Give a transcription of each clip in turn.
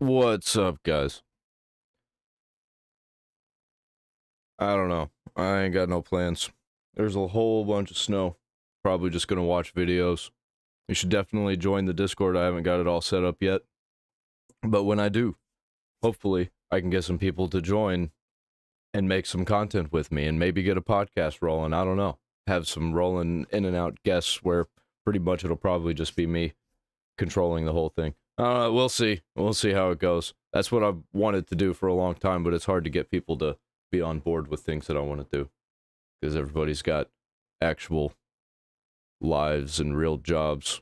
What's up, guys? I don't know. I ain't got no plans. There's a whole bunch of snow. Probably just gonna watch videos. You should definitely join the Discord. I haven't got it all set up yet. But when I do, hopefully I can get some people to join and make some content with me and maybe get a podcast rolling. I don't know. Have some rolling in and out guests where pretty much it'll probably just be me controlling the whole thing. We'll see. We'll see how it goes. That's what I've wanted to do for a long time, but it's hard to get people to be on board with things that I want to do. Because everybody's got actual lives and real jobs.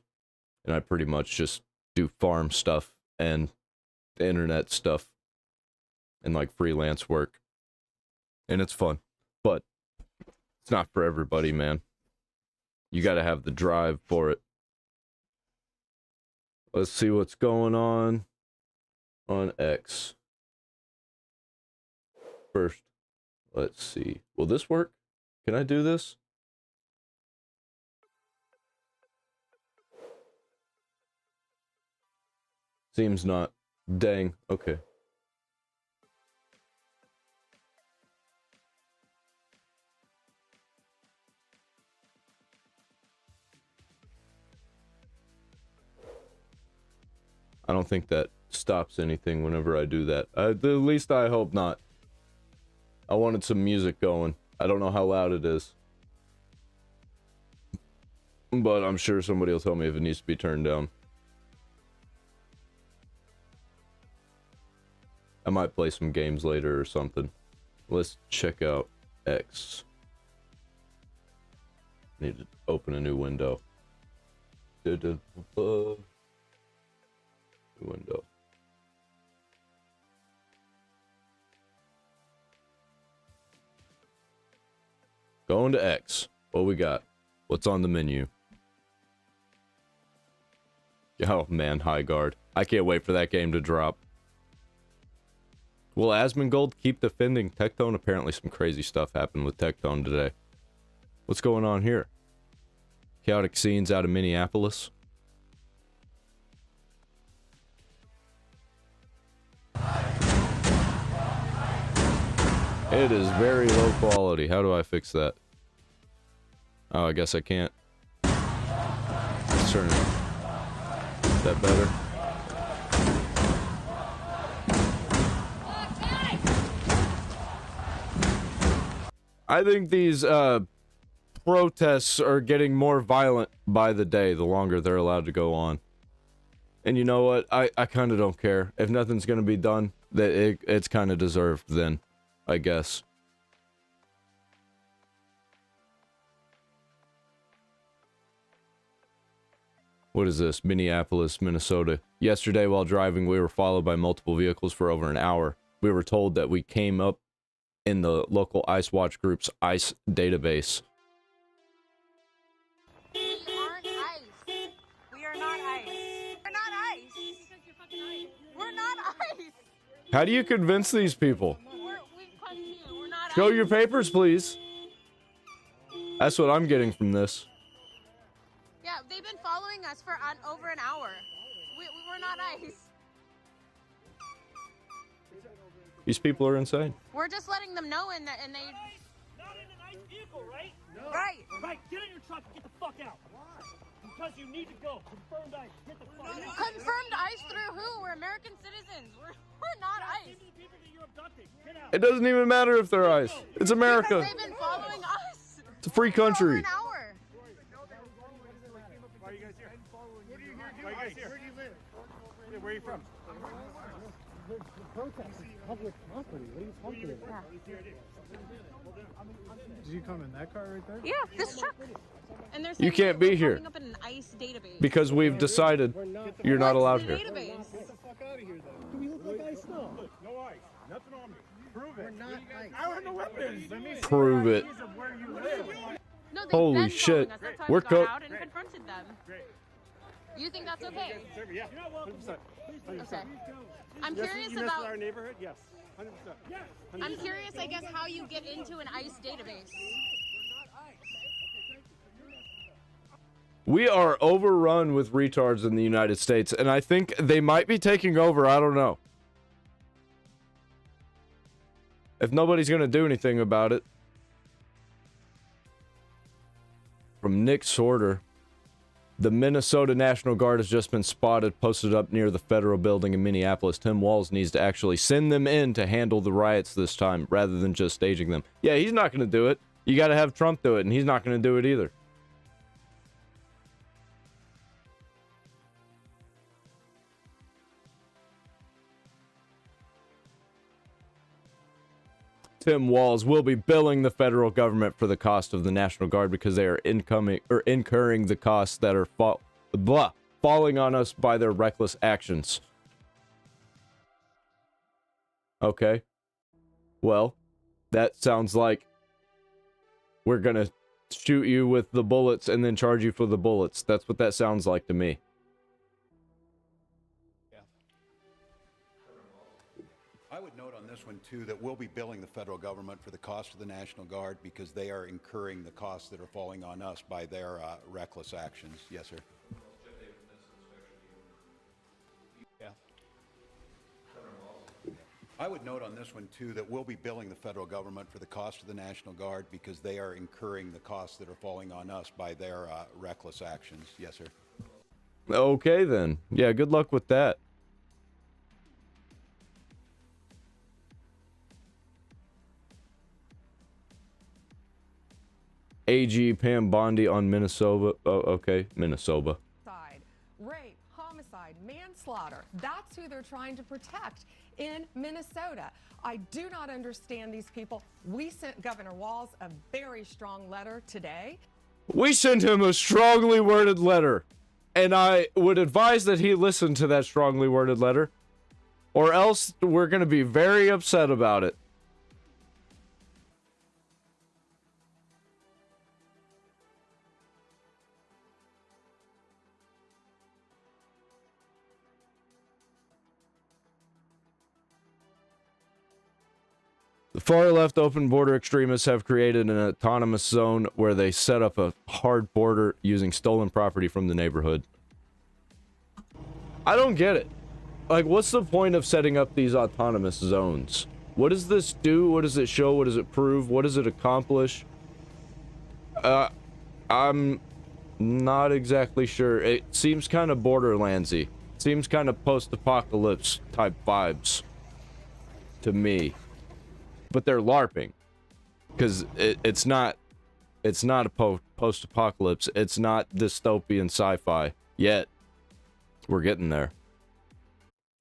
And I pretty much just do farm stuff and the internet stuff. And like freelance work. And it's fun. But it's not for everybody, man. You gotta have the drive for it. Let's see what's going on X. First, let's see. Will this work? Can I do this? Seems not. Dang. Okay. I don't think that stops anything whenever I do that. At least I hope not. I wanted some music going. I don't know how loud it is. But I'm sure somebody will tell me if it needs to be turned down. I might play some games later or something. Let's check out X. Need to open a new window. Window. Going to X. What we got? What's on the menu? Oh man, High Guard. I can't wait for that game to drop. Will Asmongold keep defending Tectone? Apparently some crazy stuff happened with Tectone today. What's going on here? Chaotic scenes out of Minneapolis. It is very low quality. How do I fix that? Oh, I guess I can't. Let's turn it. Is that better? I think these protests are getting more violent by the day, the longer they're allowed to go on. And you know what? I kind of don't care. If nothing's going to be done, it's kind of deserved then, I guess. What is this? Minneapolis, Minnesota. Yesterday while driving, we were followed by multiple vehicles for over an hour. We were told that we came up in the local Ice Watch group's ICE database. We aren't ICE. We are not ICE. We're not ICE. We're not ICE. How do you convince these people? We've come to you. We're not Show ICE. your papers, please. That's what I'm getting from this. Yeah, they've been following us for over an hour. We're not ICE. These people are insane. We're just letting them know and they... Not in an ICE vehicle, right? No. Right. Right, get in your truck and get the fuck out. Why? Because you need to go. Confirmed ICE. Get the fuck out. Confirmed ICE through who? We're American citizens. We're not ICE. These are the people that you're abducting. Get out. It doesn't even matter if they're ICE. It's America. Because they've been following us. It's a free For over country. an hour. Why are you guys here? What are you here doing? Why are you guys here? Where do you live? Yeah, where are you from? Public property. What are you talking about? Did you come in that car right there? Yeah, this truck. And they're You saying can't that we're be here. popping up in an ICE database. Because we've decided you're not allowed What's the here. database? Get the fuck out of here then. Do we look like ice now? No ICE. Nothing on me. Prove it. We're not ice. I don't have no weapons. Let me see Prove it. IDs of where you live. No, they've Holy been shit. following us. That's why We're we got cooked. out and confronted them. Great. You think that's okay? Yeah. You're not welcome. 100%. Okay. I'm Yes, curious you mess with about. our neighborhood? Yes. 100%. Yes. I'm curious, I guess, how you get into an ICE database. We are overrun with retards in the United States, and I think they might be taking over. I don't know. If nobody's gonna do anything about it. From Nick Sorter. The Minnesota National Guard has just been spotted, posted up near the federal building in Minneapolis. Tim Walz needs to actually send them in to handle the riots this time, rather than just staging them. Yeah, he's not going to do it. You got to have Trump do it, and he's not going to do it either. Tim Walz will be billing the federal government for the cost of the National Guard because they are incurring the costs that are falling on us by their reckless actions. Okay. Well, that sounds like we're gonna shoot you with the bullets and then charge you for the bullets. That's what that sounds like to me. I would note on this one, too, that we'll be billing the federal government for the cost of the National Guard because they are incurring the costs that are falling on us by their reckless actions. Yes, sir. Yeah. I would note on this one, too, that we'll be billing the federal government for the cost of the National Guard because they are incurring the costs that are falling on us by their reckless actions. Yes, sir. Okay, then. Yeah, good luck with that. AG Pam Bondi on Minnesota. Oh, okay, Minnesota. Rape, homicide, manslaughter. That's who they're trying to protect in Minnesota. I do not understand these people. We sent Governor Walz a very strong letter today. We sent him a strongly worded letter, and I would advise that he listen to that strongly worded letter, or else we're going to be very upset about it. The far-left open border extremists have created an autonomous zone where they set up a hard border using stolen property from the neighborhood. I don't get it. Like, what's the point of setting up these autonomous zones? What does this do? What does it show? What does it prove? What does it accomplish? I'm not exactly sure. It seems kind of Borderlands-y. Seems kind of post-apocalypse type vibes to me. But they're LARPing, because it's not a post-apocalypse. It's not dystopian sci-fi yet. We're getting there.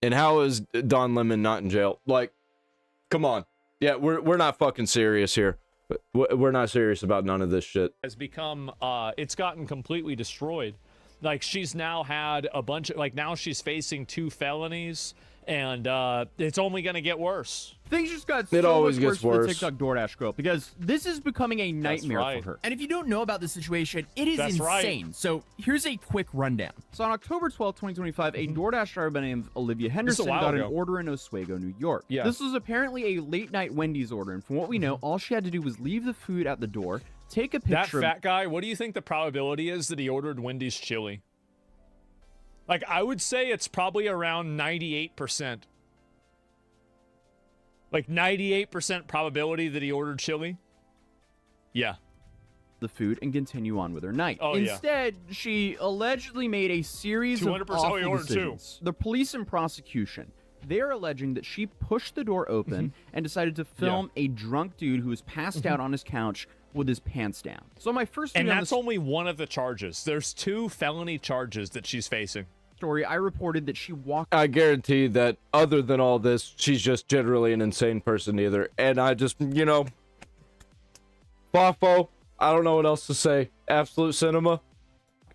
And how is Don Lemon not in jail? Like, come on. Yeah, we're not fucking serious here. We're not serious about none of this shit. Has become it's gotten completely destroyed. Like, she's now had a bunch of, like, now she's facing 2 felonies, and it's only gonna get worse. Things just got It so always much worse gets for the worse. TikTok DoorDash girl, because this is becoming a nightmare right. for her. And if you don't know about this situation, it is That's insane. right. So here's a quick rundown. So on October 12, 2025, a DoorDash driver by the name of Olivia Henderson while got an ago. order in Oswego, New York. Yeah. This was apparently a late-night Wendy's order, and from what we know, all she had to do was leave the food at the door, take a That picture. fat guy, what do you think the probability is that he ordered Wendy's chili? Like, I would say it's probably around 98%. Like, 98% probability that he ordered chili? Yeah. the food and continue on with her night. Oh, yeah. Instead, she allegedly made a series of 200% awful we ordered two. decisions. The police and prosecution, they're alleging that she pushed the door open and decided to film a drunk dude who was passed out on his couch with his pants down. So my first And thing on that's this only one of the charges. There's 2 felony charges that she's facing. story, I reported that she walked I guarantee that other than all this, she's just generally an insane person either. And I just, you know, Boffo, I don't know what else to say. Absolute cinema.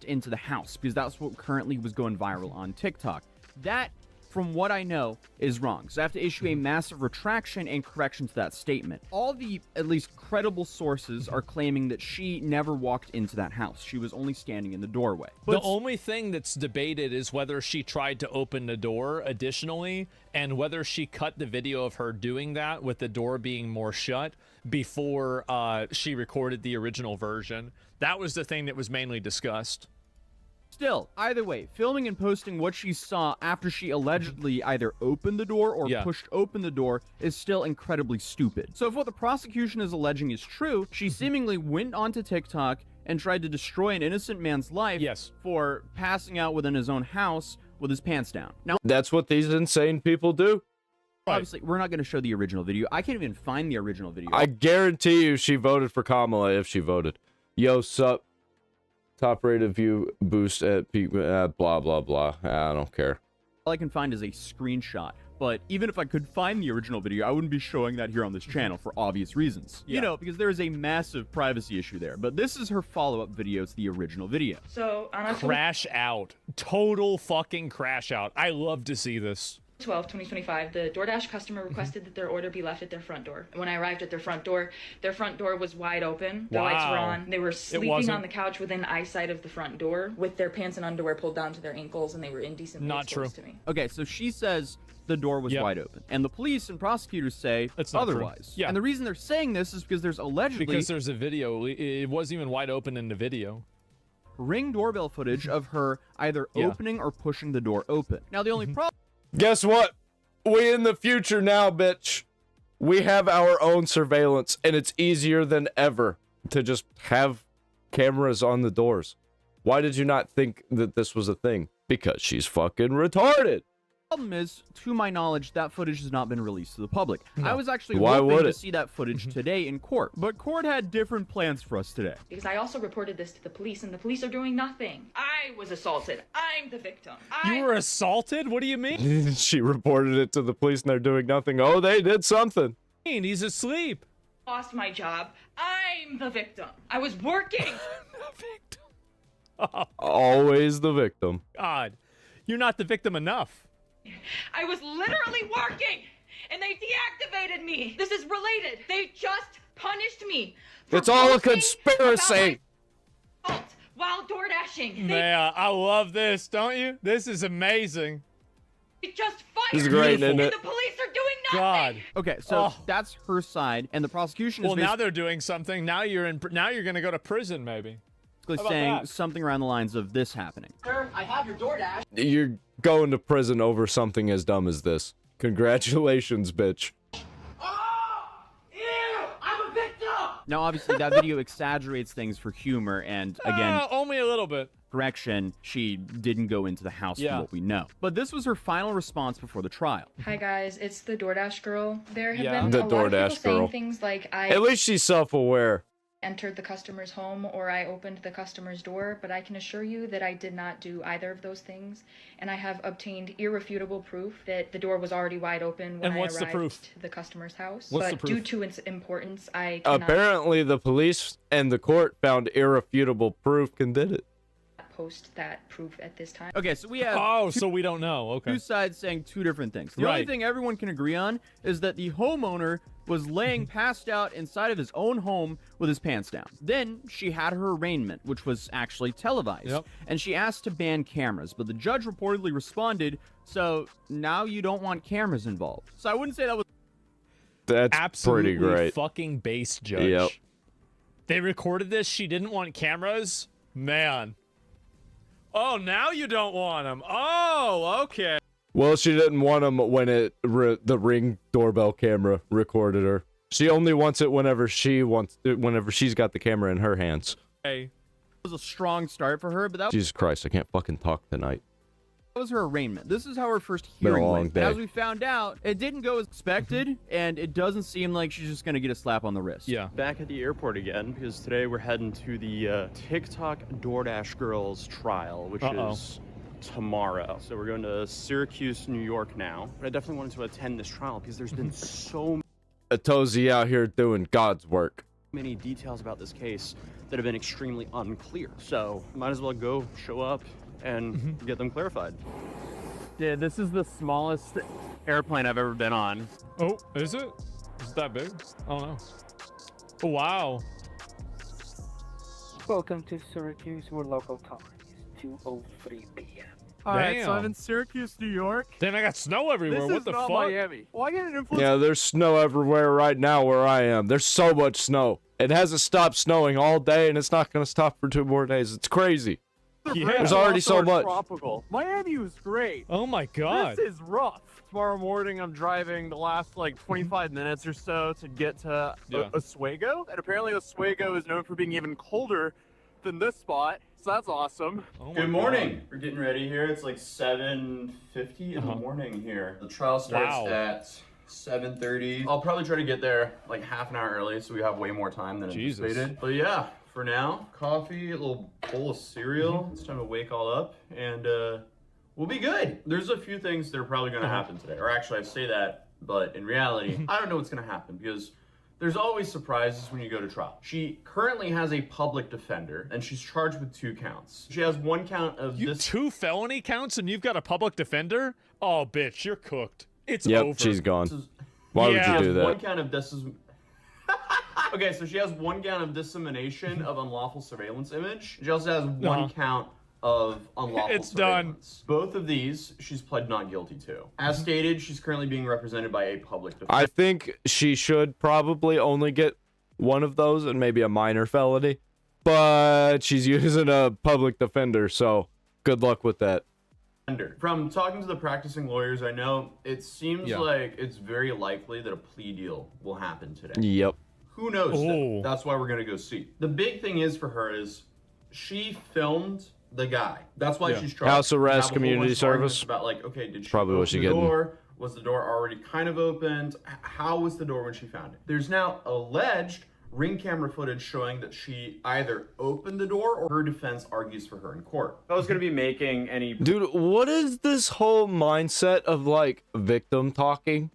into the house because that's what currently was going viral on TikTok. That, from what I know, is wrong. So I have to issue a massive retraction and correction to that statement. All the, at least credible sources are claiming that she never walked into that house. She was only standing in the doorway. The only thing that's debated is whether she tried to open the door additionally, and whether she cut the video of her doing that with the door being more shut before she recorded the original version. That was the thing that was mainly discussed. Still, either way, filming and posting what she saw after she allegedly either opened the door or pushed open the door is still incredibly stupid. So if what the prosecution is alleging is true, she seemingly went onto TikTok and tried to destroy an innocent man's life for passing out within his own house with his pants down. Now, that's what these insane people do. Obviously, we're not going to show the original video. I can't even find the original video. I guarantee you she voted for Kamala if she voted. Yo, sup? Top rated view boost at peak, blah, blah, blah. I don't care. All I can find is a screenshot. But even if I could find the original video, I wouldn't be showing that here on this channel for obvious reasons. You know, because there is a massive privacy issue there. But this is her follow-up video to the original video. So, Crash out. Total fucking crash out. I love to see this. 2025, the DoorDash customer requested that their order be left at their front door. When I arrived at their front door was wide open. The lights were on. They were sleeping on the couch within eyesight of the front door with their pants and underwear pulled down to their ankles, and they were indecently exposed to me. Okay, so she says the door was wide open, and the police and prosecutors say otherwise. And the reason they're saying this is because there's allegedly... Because there's a video. It wasn't even wide open in the video. Ring doorbell footage of her either opening or pushing the door open. Now, the only problem... Guess what? We in the future now, bitch. We have our own surveillance, and it's easier than ever to just have cameras on the doors. Why did you not think that this was a thing? Because she's fucking retarded. Problem is, to my knowledge, that footage has not been released to the public. No. I was actually hoping to see that footage today in court, but court had different plans for us today. Because I also reported this to the police, and the police are doing nothing. I was assaulted. I'm the victim. You were assaulted? What do you mean? She reported it to the police and they're doing nothing. Oh, they did something. He's asleep. Lost my job. I'm the victim. I was working. The victim. Always the victim. God, you're not the victim enough. I was literally working, and they deactivated me. This is related. They just punished me. It's all a conspiracy. While door dashing. Man, I love this, don't you? This is amazing. They just fired This is great, me, isn't it? and the police are doing nothing. God. Okay, so that's her side, and the prosecution is Well, now they're doing something. Now you're gonna go to prison, maybe. basically saying something around the lines of this happening. Sir, I have your DoorDash. You're going to prison over something as dumb as this. Congratulations, bitch. Now, obviously, that video exaggerates things for humor, and again, only a little bit. Correction, she didn't go into the house from what we know. But this was her final response before the trial. Hi guys, it's the DoorDash girl. There have been The a lot of DoorDash people saying girl. things like At least she's self-aware. entered the customer's home or I opened the customer's door, but I can assure you that I did not do either of those things, and I have obtained irrefutable proof that the door was already wide open when And what's the I proof? arrived to the customer's house. What's the but due proof? to its importance, I cannot Apparently, the police and the court found irrefutable proof and did it. post that proof at this time. Okay, so we have so we don't know. Okay. two sides saying two different things. The only Right. thing everyone can agree on is that the homeowner was laying passed out inside of his own home with his pants down. Then she had her arraignment, which was actually televised, and she asked to ban cameras, but the judge reportedly responded, so now you don't want cameras involved. So I wouldn't say that was... That's Absolutely pretty great. fucking base, Judge. Yep. They recorded this. She didn't want cameras. Man. Oh, now you don't want them. Oh, okay. Well, she didn't want them when the Ring doorbell camera recorded her. She only wants it whenever she's got the camera in her hands. Hey. It was a strong start for her, but that Jesus Christ, I can't fucking talk tonight. was her arraignment. This is how her first Been a hearing long went. But day. as we found out, it didn't go as expected, and it doesn't seem like she's just going to get a slap on the wrist. Yeah. Back at the airport again, because today we're heading to the TikTok DoorDash girls trial, which is tomorrow. So we're going to Syracuse, New York now. But I definitely wanted to attend this trial because there's been so Atozi out here doing God's work. many details about this case that have been extremely unclear. So might as well go show up and get them clarified. Dude, this is the smallest airplane I've ever been on. Oh, is it? Is it that big? I don't know. Oh, wow. Welcome to Syracuse, where local time is 2:03 p.m. Alright, so I'm in Syracuse, New York. Damn, I got snow everywhere. This What is the not fuck? Miami. Why get an influence? Yeah, there's snow everywhere right now where I am. There's so much snow. It hasn't stopped snowing all day, and it's not going to stop for 2 more days. It's crazy. Yeah. There's already so much. Tropical. Miami was great. Oh my god. This is rough. Tomorrow morning, I'm driving the last like 25 minutes or so to get to Oswego, and apparently Oswego is known for being even colder than this spot. So that's awesome. Good morning. We're getting ready here. It's like 7:50 in the morning here. The trial starts at 7:30. I'll probably try to get there like half an hour early so we have way more time than anticipated. But yeah, for now, coffee, a little bowl of cereal. It's time to wake all up and we'll be good. There's a few things that are probably going to happen today. Or actually, I say that, but in reality, I don't know what's going to happen because there's always surprises when you go to trial. She currently has a public defender, and she's charged with 2 counts. She has 1 count of this. 2 felony counts, and you've got a public defender? Oh, bitch, you're cooked. It's yep, over. She's gone. Why would you do that? 1 count of Okay, so she has 1 count of dissemination of unlawful surveillance image. She also has 1 count of unlawful surveillance. Both of these, she's pled not guilty to. As stated, she's currently being represented by a public defender. I think she should probably only get 1 of those and maybe a minor felony. But she's using a public defender, so good luck with that. From talking to the practicing lawyers I know, it seems like it's very likely that a plea deal will happen today. Yep. Who knows? That's why we're going to go see. The big thing is for her is she filmed the guy. That's why she's trying. House arrest, community service. About like, okay, did she probably what she open the getting. door? Was the door already kind of opened? How was the door when she found it? There's now alleged ring camera footage showing that she either opened the door or her defense argues for her in court. If I was going to be making any... Dude, what is this whole mindset of like victim talking?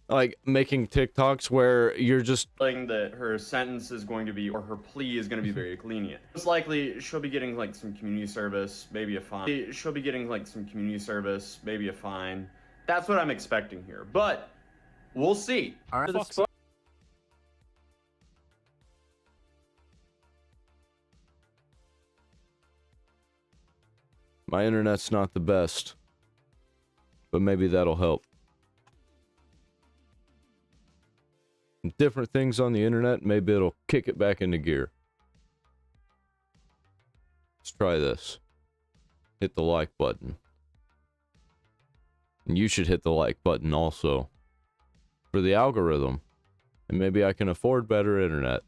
Like making TikToks where you're just saying that her sentence is going to be, or her plea is going to be very lenient. Most likely she'll be getting like some community service, maybe a fine. She'll be getting like some community service, maybe a fine. That's what I'm expecting here, but we'll see. All right. my internet's not the best, but maybe that'll help. Different things on the internet, maybe it'll kick it back into gear. Let's try this. Hit the like button. And you should hit the like button also. For the algorithm. And maybe I can afford better internet.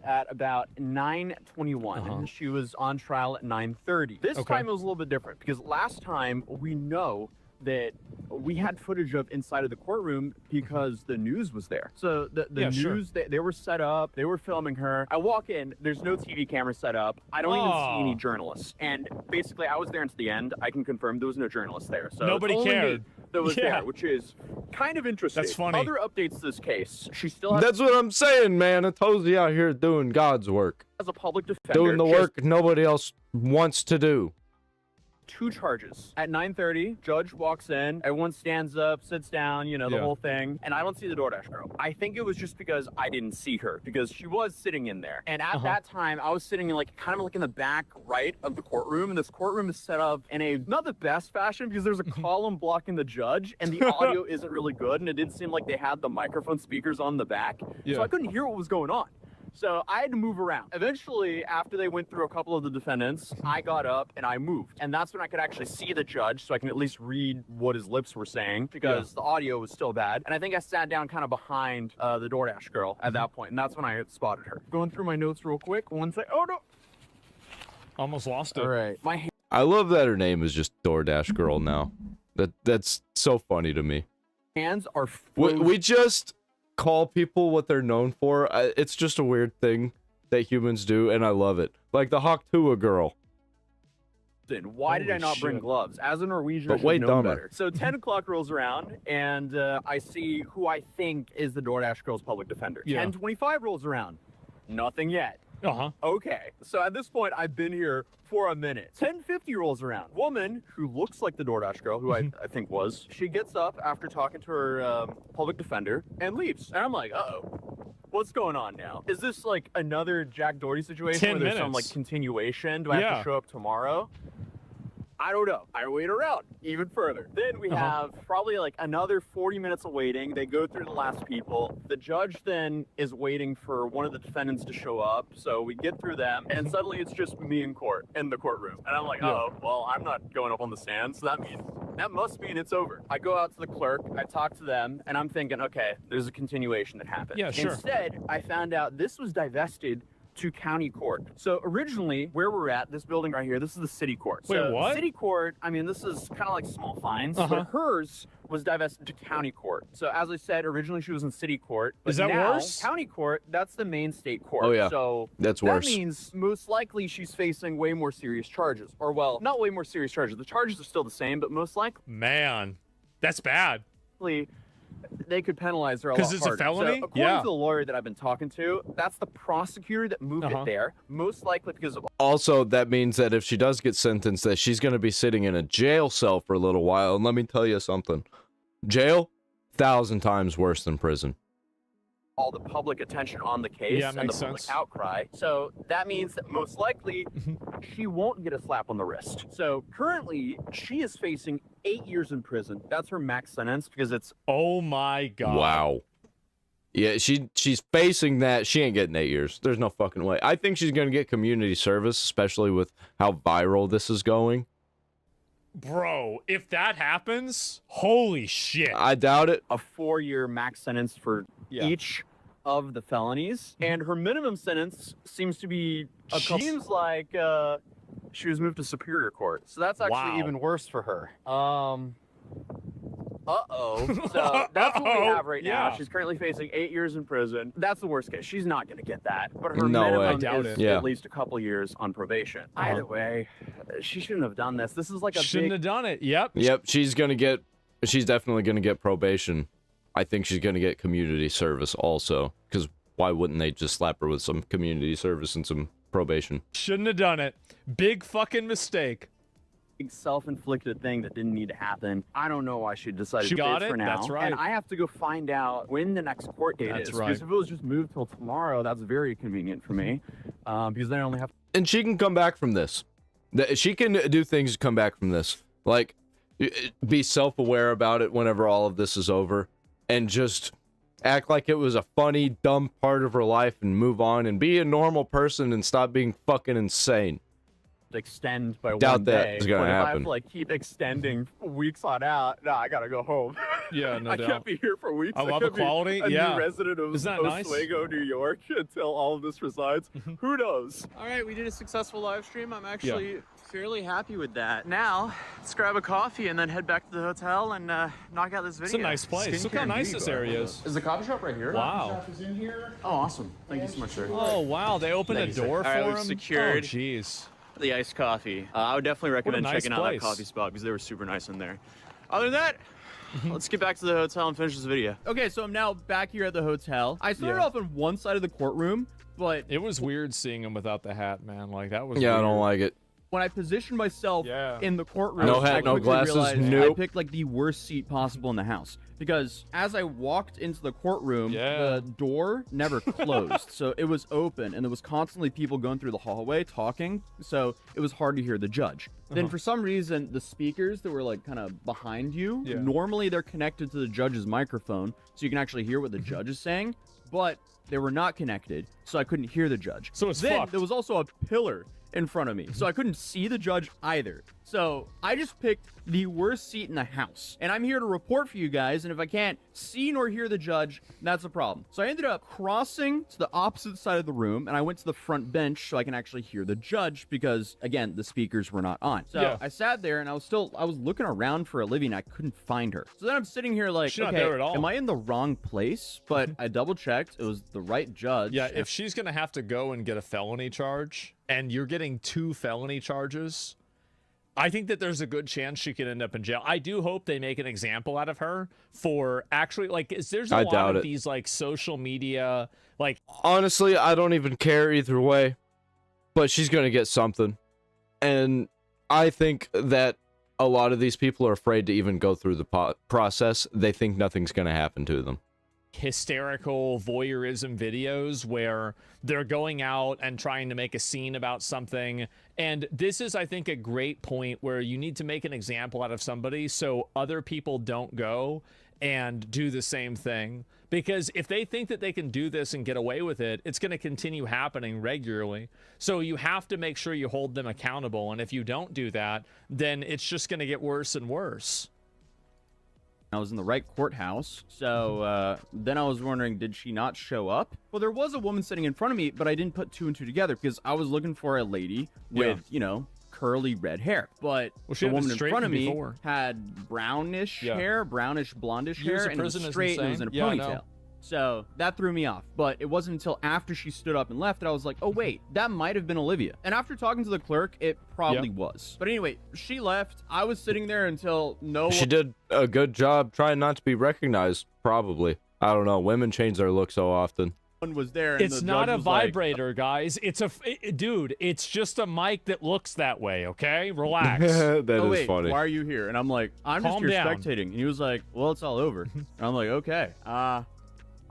At about 9:21. She was on trial at 9:30. This time it was a little bit different because last time we know that we had footage of inside of the courtroom because the news was there. So the news, they were set up, they were filming her. I walk in, there's no TV camera set up. I don't even see any journalists. And basically I was there until the end. I can confirm there was no journalists there. So nobody cared. That was there, which is kind of interesting. That's funny. Other updates to this case. She still has... That's what I'm saying, man. I told you out here doing God's work. As a public defender. Doing the work nobody else wants to do. 2 charges. At 9:30, judge walks in, everyone stands up, sits down, you know, the whole thing, and I don't see the DoorDash girl. I think it was just because I didn't see her, because she was sitting in there. And at that time, I was sitting in like, kind of like in the back right of the courtroom, and this courtroom is set up in a, not the best fashion, because there's a column blocking the judge, and the audio isn't really good, and it didn't seem like they had the microphone speakers on the back. So I couldn't hear what was going on. So I had to move around. Eventually, after they went through a couple of the defendants, I got up and I moved. And that's when I could actually see the judge, so I can at least read what his lips were saying, because the audio was still bad. And I think I sat down kind of behind the DoorDash girl at that point, and that's when I spotted her. Going through my notes real quick. One sec. Oh, no. Almost lost it. All right. I love that her name is just DoorDash Girl now. That's so funny to me. Hands are we just call people what they're known for. It's just a weird thing that humans do, and I love it. Like the Hawktua girl. Why did I not bring gloves? As a Norwegian, I should way know dumber. better. So 10 o'clock rolls around, and I see who I think is the DoorDash girl's public defender. 10:25 rolls around. Nothing yet. Okay, so at this point, I've been here for a minute. 10:50 rolls around. Woman who looks like the DoorDash girl, who I think was, she gets up after talking to her public defender and leaves. And I'm like, uh-oh. What's going on now? Is this like another Jack Doherty situation where there's some like continuation? Do I have to show up tomorrow? I don't know. I wait around even further. Then we have probably like another 40 minutes of waiting. They go through the last people. The judge then is waiting for one of the defendants to show up. So we get through them, and suddenly it's just me in court, in the courtroom. And I'm like, oh, well, I'm not going up on the stand. So that must mean it's over. I go out to the clerk, I talk to them, and I'm thinking, okay, there's a continuation that happened. Yeah, sure. Instead, I found out this was divested to county court. So originally, where we're at, this building right here, this is the city court. Wait, so what? City court, I mean, this is kind of like small fines, but hers was divested to county court. So as I said, originally she was in city court. But Is that now, worse? County court, that's the main state court. Oh, yeah. So That's that worse. means most likely she's facing way more serious charges. Or well, not way more serious charges. The charges are still the same, but most likely Man, that's bad. they could penalize her a lot harder. Because it's a felony? So according to the lawyer that I've been talking to, that's the prosecutor that moved it there, most likely because of Also, that means that if she does get sentenced, that she's going to be sitting in a jail cell for a little while. And let me tell you something. Jail, 1,000 times worse than prison. all the public attention on the case and the public outcry. So that means that most likely she won't get a slap on the wrist. So currently she is facing 8 years in prison. That's her max sentence because it's... Oh my God. Wow. Yeah, she's facing that. She ain't getting 8 years. There's no fucking way. I think she's going to get community service, especially with how viral this is going. Bro, if that happens, holy shit. I doubt it. A 4-year max sentence for each of the felonies. And her minimum sentence seems to be... Seems like she was moved to Superior Court. So that's actually even worse for her. So that's what we have right now. She's currently facing 8 years in prison. That's the worst case. She's not going to get that. But her minimum is at least a couple years on probation. Either way, she shouldn't have done this. This is like a Shouldn't have done it. Yep. Yep, she's definitely going to get probation. I think she's going to get community service also. Because why wouldn't they just slap her with some community service and some probation? Shouldn't have done it. Big fucking mistake. Self-inflicted thing that didn't need to happen. I don't know why she decided to do it for now. That's right. And I have to go find out when the next court date is. Because if it was just moved till tomorrow, that's very convenient for me. Because then I only have... And she can come back from this. She can do things to come back from this. Like, be self-aware about it whenever all of this is over. And just act like it was a funny, dumb part of her life and move on and be a normal person and stop being fucking insane. Extend by Doubt one that day. is gonna But if I have happen. to like keep extending weeks on out, no, I gotta go home. Yeah, no I doubt. can't be here for weeks. I love can't equality. Be a Yeah. new resident of Isn't that nice? Oswego, New York, until all of this resides. Who knows? All right, we did a successful live stream. I'm actually fairly happy with that. Now, let's grab a coffee and then head back to the hotel and knock out this video. It's a nice place. Look how nice this area is. Is the coffee shop right here? Wow. Is in here. Oh, awesome. Thank you so much, sir. Oh, wow. They opened a Thank you, sir. door All for right, him? we've secured Oh, jeez. the iced coffee. I would definitely recommend nice checking out that place. coffee spot because they were super nice in there. Other than that, let's get back to the hotel and finish this video. Okay, so I'm now back here at the hotel. I started off on one side of the courtroom, but It was weird seeing him without the hat, man. Like, that was Yeah, I weird. don't like it. when I positioned myself in the courtroom, No hat, I no quickly glasses, realized I nope. picked like the worst seat possible in the house. Because as I walked into the courtroom, the door never closed. So it was open and there was constantly people going through the hallway talking. So it was hard to hear the judge. Then for some reason, the speakers that were like kind of behind you, normally they're connected to the judge's microphone. So you can actually hear what the judge is saying. But they were not connected. So I couldn't hear the judge. So it's then fucked. there was also a pillar in front of me. So I couldn't see the judge either. So I just picked the worst seat in the house. And I'm here to report for you guys. And if I can't see nor hear the judge, that's a problem. So I ended up crossing to the opposite side of the room. And I went to the front bench so I can actually hear the judge because, again, the speakers were not on. So I sat there and I was looking around for Olivia and I couldn't find her. So then I'm sitting here like, She's not okay, there at all. am I in the wrong place? But I double checked. It was the right judge. Yeah, if she's going to have to go and get a felony charge, and you're getting 2 felony charges, I think that there's a good chance she could end up in jail. I do hope they make an example out of her for actually, like, there's a I lot doubt of it. these, like, social media, like... Honestly, I don't even care either way. But she's going to get something. And I think that a lot of these people are afraid to even go through the process. They think nothing's going to happen to them. hysterical voyeurism videos where they're going out and trying to make a scene about something. And this is, I think, a great point where you need to make an example out of somebody so other people don't go and do the same thing. Because if they think that they can do this and get away with it, it's going to continue happening regularly. So you have to make sure you hold them accountable. And if you don't do that, then it's just going to get worse and worse. I was in the right courthouse, so then I was wondering, did she not show up? Well, there was a woman sitting in front of me, but I didn't put two and two together because I was looking for a lady with, you know, curly red hair. But the woman in front of me had brownish hair, brownish blondish hair, and it was straight and it was in a ponytail. So that threw me off. But it wasn't until after she stood up and left that I was like, oh, wait, that might have been Olivia. And after talking to the clerk, it probably was. But anyway, she left. I was sitting there until She did a good job trying not to be recognized, probably. I don't know. Women change their look so often. one was there. And it's not a vibrator, guys. It's a dude. It's just a mic that looks that way. Okay, relax. That is funny. Why are you here? And I'm like, I'm just here spectating. And he was like, well, it's all over. And I'm like, okay.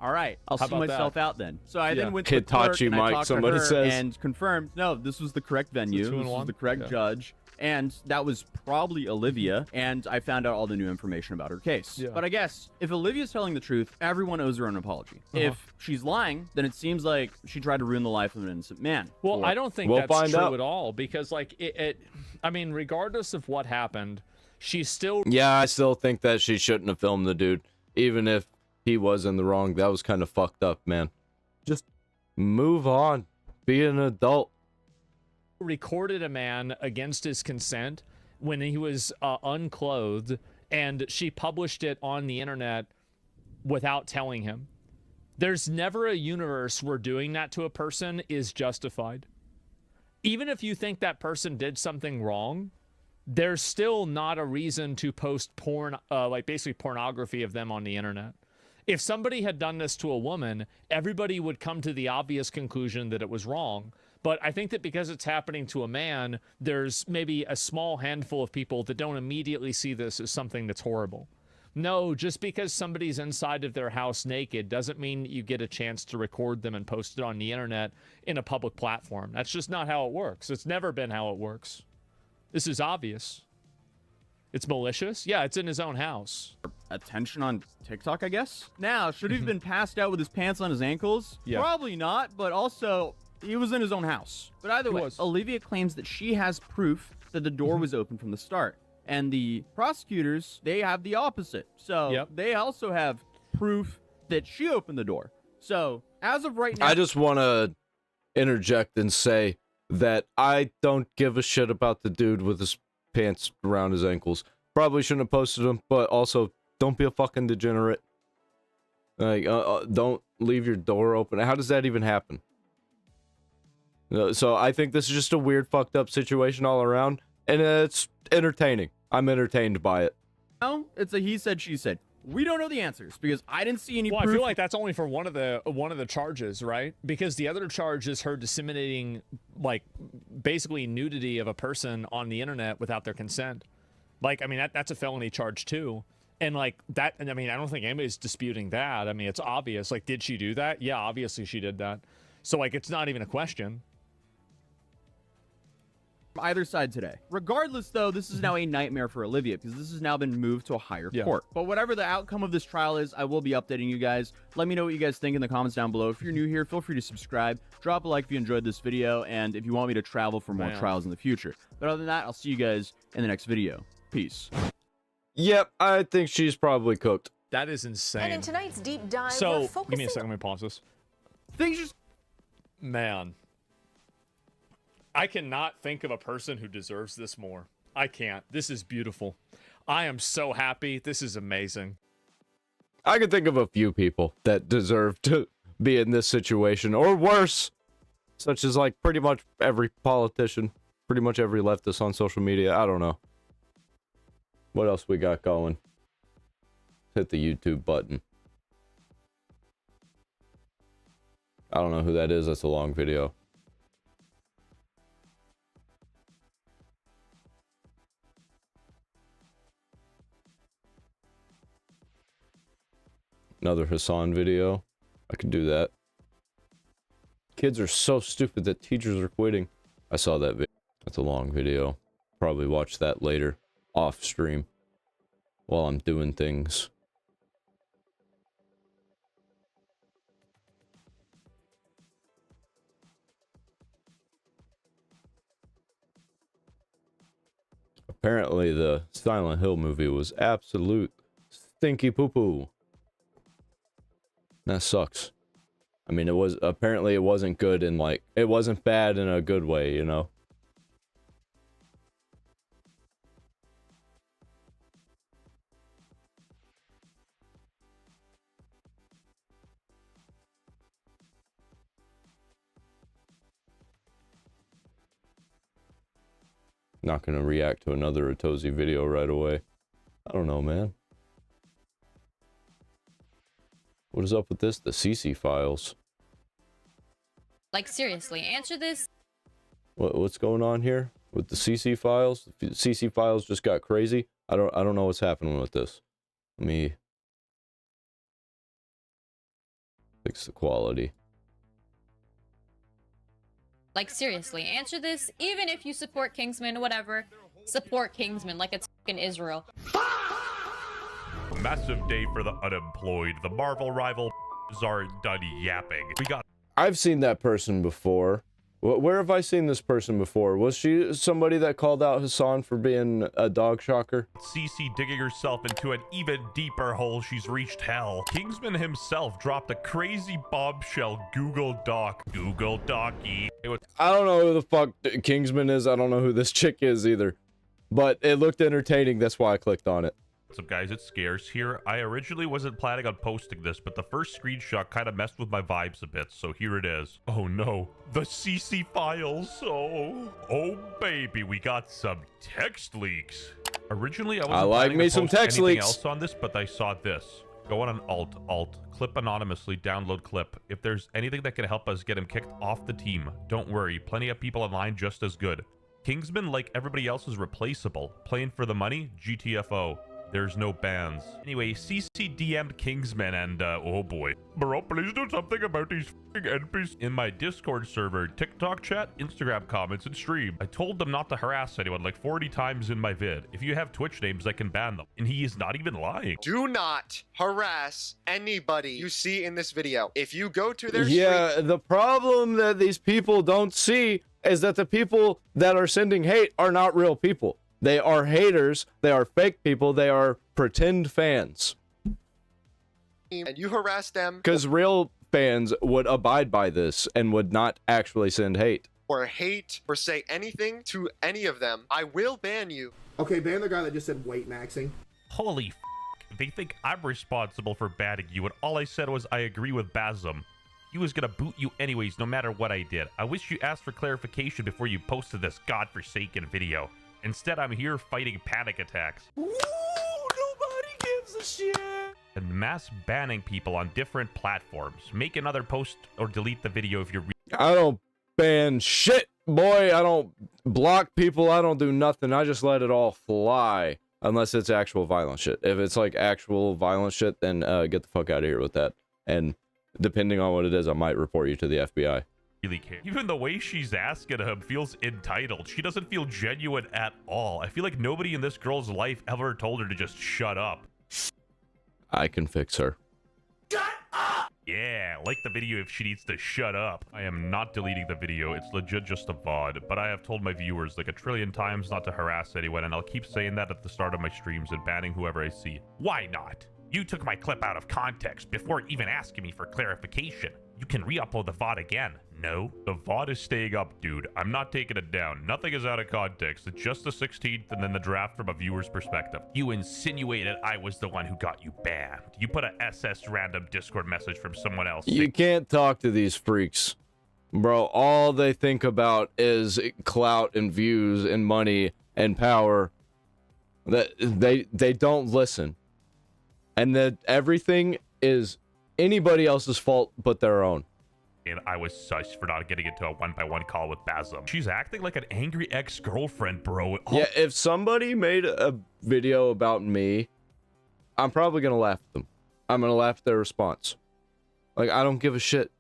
All right, I'll see myself out then. So I then went to the clerk and I talked to her and confirmed, no, this was the correct venue. This was the correct judge. And that was probably Olivia. And I found out all the new information about her case. But I guess if Olivia's telling the truth, everyone owes her an apology. If she's lying, then it seems like she tried to ruin the life of an innocent man. Well, I don't think that's true at all. Because, like, I mean, regardless of what happened, she's still... Yeah, I still think that she shouldn't have filmed the dude. Even if he was in the wrong. That was kind of fucked up, man. Just move on. Be an adult. Recorded a man against his consent when he was unclothed, and she published it on the internet without telling him. There's never a universe where doing that to a person is justified. Even if you think that person did something wrong, there's still not a reason to post porn, like basically pornography of them on the internet. If somebody had done this to a woman, everybody would come to the obvious conclusion that it was wrong. But I think that because it's happening to a man, there's maybe a small handful of people that don't immediately see this as something that's horrible. No, just because somebody's inside of their house naked doesn't mean you get a chance to record them and post it on the internet in a public platform. That's just not how it works. It's never been how it works. This is obvious. It's malicious? Yeah, it's in his own house. Attention on TikTok, I guess? Now, should he have been passed out with his pants on his ankles? Yeah. Probably not, but also, he was in his own house. But either way, Olivia claims that she has proof that the door was open from the start. And the prosecutors, they have the opposite. So they also have proof that she opened the door. So, as of right now... I just want to interject and say that I don't give a shit about the dude with his pants around his ankles. Probably shouldn't have posted them, but also don't be a fucking degenerate. Like, don't leave your door open. How does that even happen? So I think this is just a weird, fucked up situation all around, and it's entertaining. I'm entertained by it. No, it's a he said, she said. We don't know the answers because I didn't see any proof. I feel like that's only for one of the charges, right? Because the other charge is her disseminating, like, basically nudity of a person on the internet without their consent. Like, I mean, that's a felony charge too. And like that, and I mean, I don't think anybody's disputing that. I mean, it's obvious. Like, did she do that? Yeah, obviously she did that. So like, it's not even a question. Either side today. Regardless, though, this is now a nightmare for Olivia because this has now been moved to a higher court. But whatever the outcome of this trial is, I will be updating you guys. Let me know what you guys think in the comments down below. If you're new here, feel free to subscribe. Drop a like if you enjoyed this video and if you want me to travel for more trials in the future. But other than that, I'll see you guys in the next video. Peace. Yep, I think she's probably cooked. That is insane. And in tonight's deep dive, so we're focusing... give me a second, let me pause this. Things just... Man. I cannot think of a person who deserves this more. I can't. This is beautiful. I am so happy. This is amazing. I can think of a few people that deserve to be in this situation, or worse, such as like pretty much every politician, pretty much every leftist on social media. I don't know. What else we got going? Hit the YouTube button. I don't know who that is. That's a long video. Another Hassan video. I could do that. Kids are so stupid that teachers are quitting. I saw that video. That's a long video. Probably watch that later. Off stream. While I'm doing things. Apparently the Silent Hill movie was absolute stinky poo-poo. That sucks. I mean, apparently it wasn't good in like, it wasn't bad in a good way, you know? Not gonna react to another Atozi video right away. I don't know, man. What is up with this? The CC files. Like, seriously, answer this. What's going on here with the CC files? The CC files just got crazy. I don't know what's happening with this. Let me fix the quality. Like, seriously, answer this. Even if you support Kingsman, whatever, support Kingsman like it's fucking Israel. Massive day for the unemployed. The Marvel rival are done yapping. I've seen that person before. Where have I seen this person before? Was she somebody that called out Hassan for being a dog shocker? CC digging herself into an even deeper hole. She's reached hell. Kingsman himself dropped a crazy bombshell Google Doc. Google Docky. I don't know who the fuck Kingsman is. I don't know who this chick is either. But it looked entertaining. That's why I clicked on it. What's up, guys? It's Scarce here. I originally wasn't planning on posting this, but the first screenshot kind of messed with my vibes a bit, so here it is. Oh no, the CC files. Oh baby, we got some text leaks. Originally, I wasn't planning to post anything else on this, but I saw this. Go on an alt, clip anonymously, download clip. If there's anything that can help us get him kicked off the team, don't worry, plenty of people online just as good. Kingsman, like everybody else, is replaceable. Playing for the money, GTFO. There's no bans. Anyway, CC DM'd Kingsman and, oh boy. Bro, please do something about these f***ing NPCs. In my Discord server, TikTok chat, Instagram comments, and stream. I told them not to harass anyone like 40 times in my vid. If you have Twitch names, I can ban them. And he is not even lying. Do not harass anybody you see in this video. If you go to their stream... the problem that these people don't see is that the people that are sending hate are not real people. They are haters, they are fake people, they are pretend fans. And you harass them. Because real fans would abide by this and would not actually send hate. Or hate or say anything to any of them, I will ban you. Okay, ban the guy that just said weight maxing. Holy f***. They think I'm responsible for banning you, and all I said was I agree with Basm. He was gonna boot you anyways, no matter what I did. I wish you asked for clarification before you posted this godforsaken video. Instead, I'm here fighting panic attacks. Ooh, nobody gives a shit. And mass banning people on different platforms. Make another post or delete the video if you're... I don't ban shit, boy. I don't block people. I don't do nothing. I just let it all fly. Unless it's actual violent shit. If it's like actual violent shit, then get the fuck out of here with that. And depending on what it is, I might report you to the FBI. Really care. Even the way she's asking him feels entitled. She doesn't feel genuine at all. I feel like nobody in this girl's life ever told her to just shut up. I can fix her. Shut up! Yeah, like the video if she needs to shut up. I am not deleting the video. It's legit just a VOD, but I have told my viewers like a trillion times not to harass anyone, and I'll keep saying that at the start of my streams and banning whoever I see. Why not? You took my clip out of context before even asking me for clarification. You can re-upload the VOD again. No, the VOD is staying up, dude. I'm not taking it down. Nothing is out of context. It's just the 16th and then the draft from a viewer's perspective. You insinuated I was the one who got you banned. You put a SS random Discord message from someone else. You can't talk to these freaks. Bro, all they think about is clout and views and money and power. That they don't listen. And that everything is anybody else's fault but their own. And I was sus for not getting into a one-by-one call with Basm. She's acting like an angry ex-girlfriend, bro. Yeah, if somebody made a video about me, I'm probably gonna laugh at them. I'm gonna laugh at their response. Like, I don't give a shit.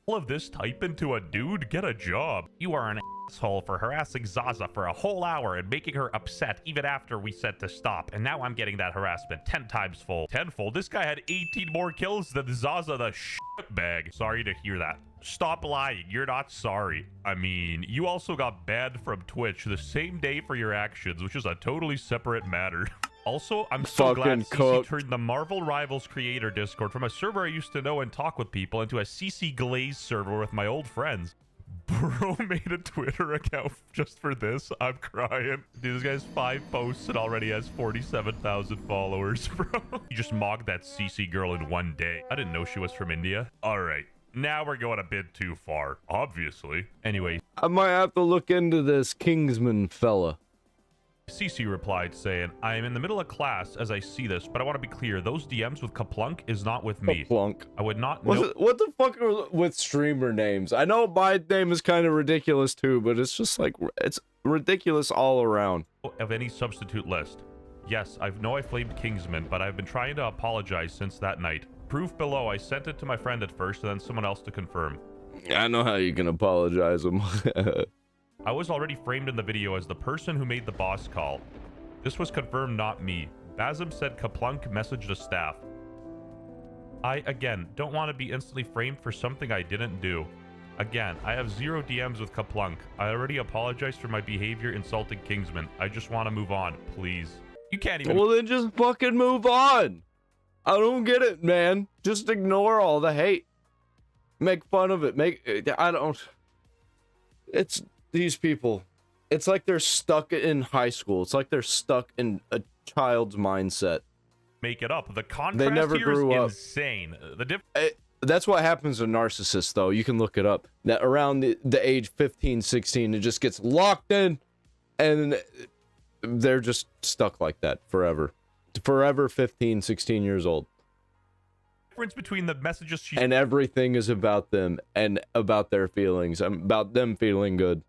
All of this type into a dude, get a job. You are an asshole for harassing Zaza for a whole hour and making her upset even after we said to stop. And now I'm getting that harassment 10 times full. Tenfold. This guy had 18 more kills than Zaza the shitbag. Sorry to hear that. Stop lying. You're not sorry. I mean, you also got banned from Twitch the same day for your actions, which is a totally separate matter. Also, I'm so glad CC turned the Marvel Rivals creator Discord from a server I used to know and talk with people into a CC Glaze server with my old friends. Bro made a Twitter account just for this. I'm crying. Dude, this guy has 5 posts and already has 47,000 followers, bro. You just mocked that CC girl in one day. I didn't know she was from India. All right. Now we're going a bit too far, obviously. Anyway. I might have to look into this Kingsman fella. CC replied saying, I am in the middle of class as I see this, but I want to be clear. Those DMs with Kaplunk is not with me. Kaplunk. I would not know. What the fuck are with streamer names? I know my name is kind of ridiculous too, but it's just like, it's ridiculous all around. Of any substitute list. Yes, I know I flamed Kingsman, but I've been trying to apologize since that night. Proof below, I sent it to my friend at first and then someone else to confirm. I know how you can apologize him. I was already framed in the video as the person who made the boss call. This was confirmed, not me. Bazem said Kaplunk messaged a staff. I, again, don't want to be instantly framed for something I didn't do. Again, I have 0 DMs with Kaplunk. I already apologized for my behavior insulting Kingsman. I just want to move on, please. You can't even— Well, then just fucking move on. I don't get it, man. Just ignore all the hate. Make fun of it. I don't— It's— These people, it's like they're stuck in high school. It's like they're stuck in a child's mindset. Make it up. The contrast They never here grew is up. insane. That's what happens to narcissists, though. You can look it up. That around the age 15, 16, it just gets locked in, and they're just stuck like that forever. Forever 15, 16 years old. Difference between the messages she— And everything is about them and about their feelings. About them feeling good.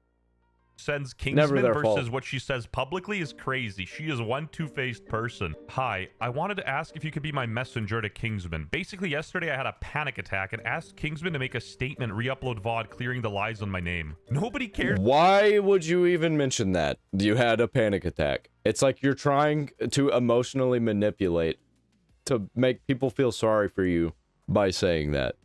Sends Kingsman their versus fault. what she says publicly is crazy. She is one two-faced person. Hi, I wanted to ask if you could be my messenger to Kingsman. Basically, yesterday I had a panic attack and asked Kingsman to make a statement, re-upload VOD, clearing the lies on my name. Nobody cares. Why would you even mention that? You had a panic attack. It's like you're trying to emotionally manipulate to make people feel sorry for you by saying that.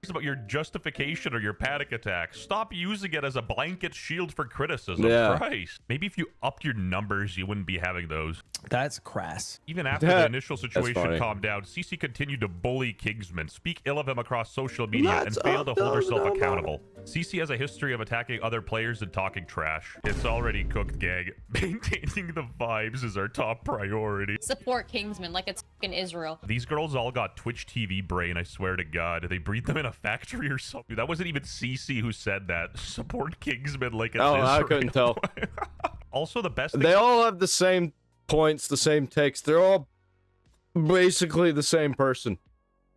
About your justification or your panic attack. Stop using it as a blanket shield for criticism. Yeah. Christ. Maybe if you upped your numbers, you wouldn't be having those. That's crass. Even after the initial That's situation funny. calmed down, CC continued to bully Kingsman, speak ill of him across social media, and fail to hold herself accountable. CC has a history of attacking other players and talking trash. It's already cooked, gang. Maintaining the vibes is our top priority. Support Kingsman like it's fucking Israel. These girls all got Twitch TV brain, I swear to God. They breathed them in a factory or something. That wasn't even CC who said that. Support Kingsman like it's Israel. I couldn't tell. Also, the best thing— They all have the same points, the same takes. They're all basically the same person.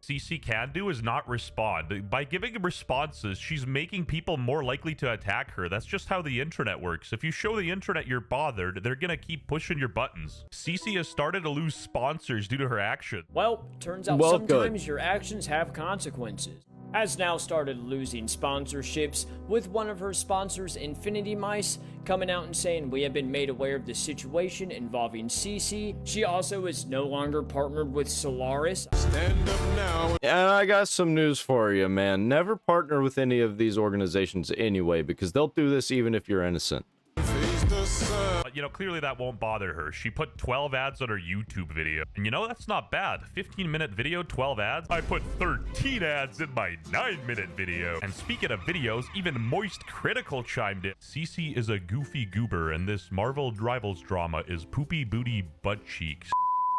CC can do is not respond. By giving responses, she's making people more likely to attack her. That's just how the internet works. If you show the internet you're bothered, they're gonna keep pushing your buttons. CC has started to lose sponsors due to her action. Well, turns out sometimes your actions have consequences. Has now started losing sponsorships, with one of her sponsors, Infinity Mice, coming out and saying we have been made aware of the situation involving CC. She also is no longer partnered with Solaris. Stand up now. And I got some news for you, man. Never partner with any of these organizations anyway, because they'll do this even if you're innocent. But, you know, clearly that won't bother her. She put 12 ads on her YouTube video. And you know, that's not bad. 15-minute video, 12 ads. I put 13 ads in my 9-minute video. And speaking of videos, even Moist Critical chimed in. CC is a goofy goober, and this Marvel Rivals drama is poopy booty butt cheeks.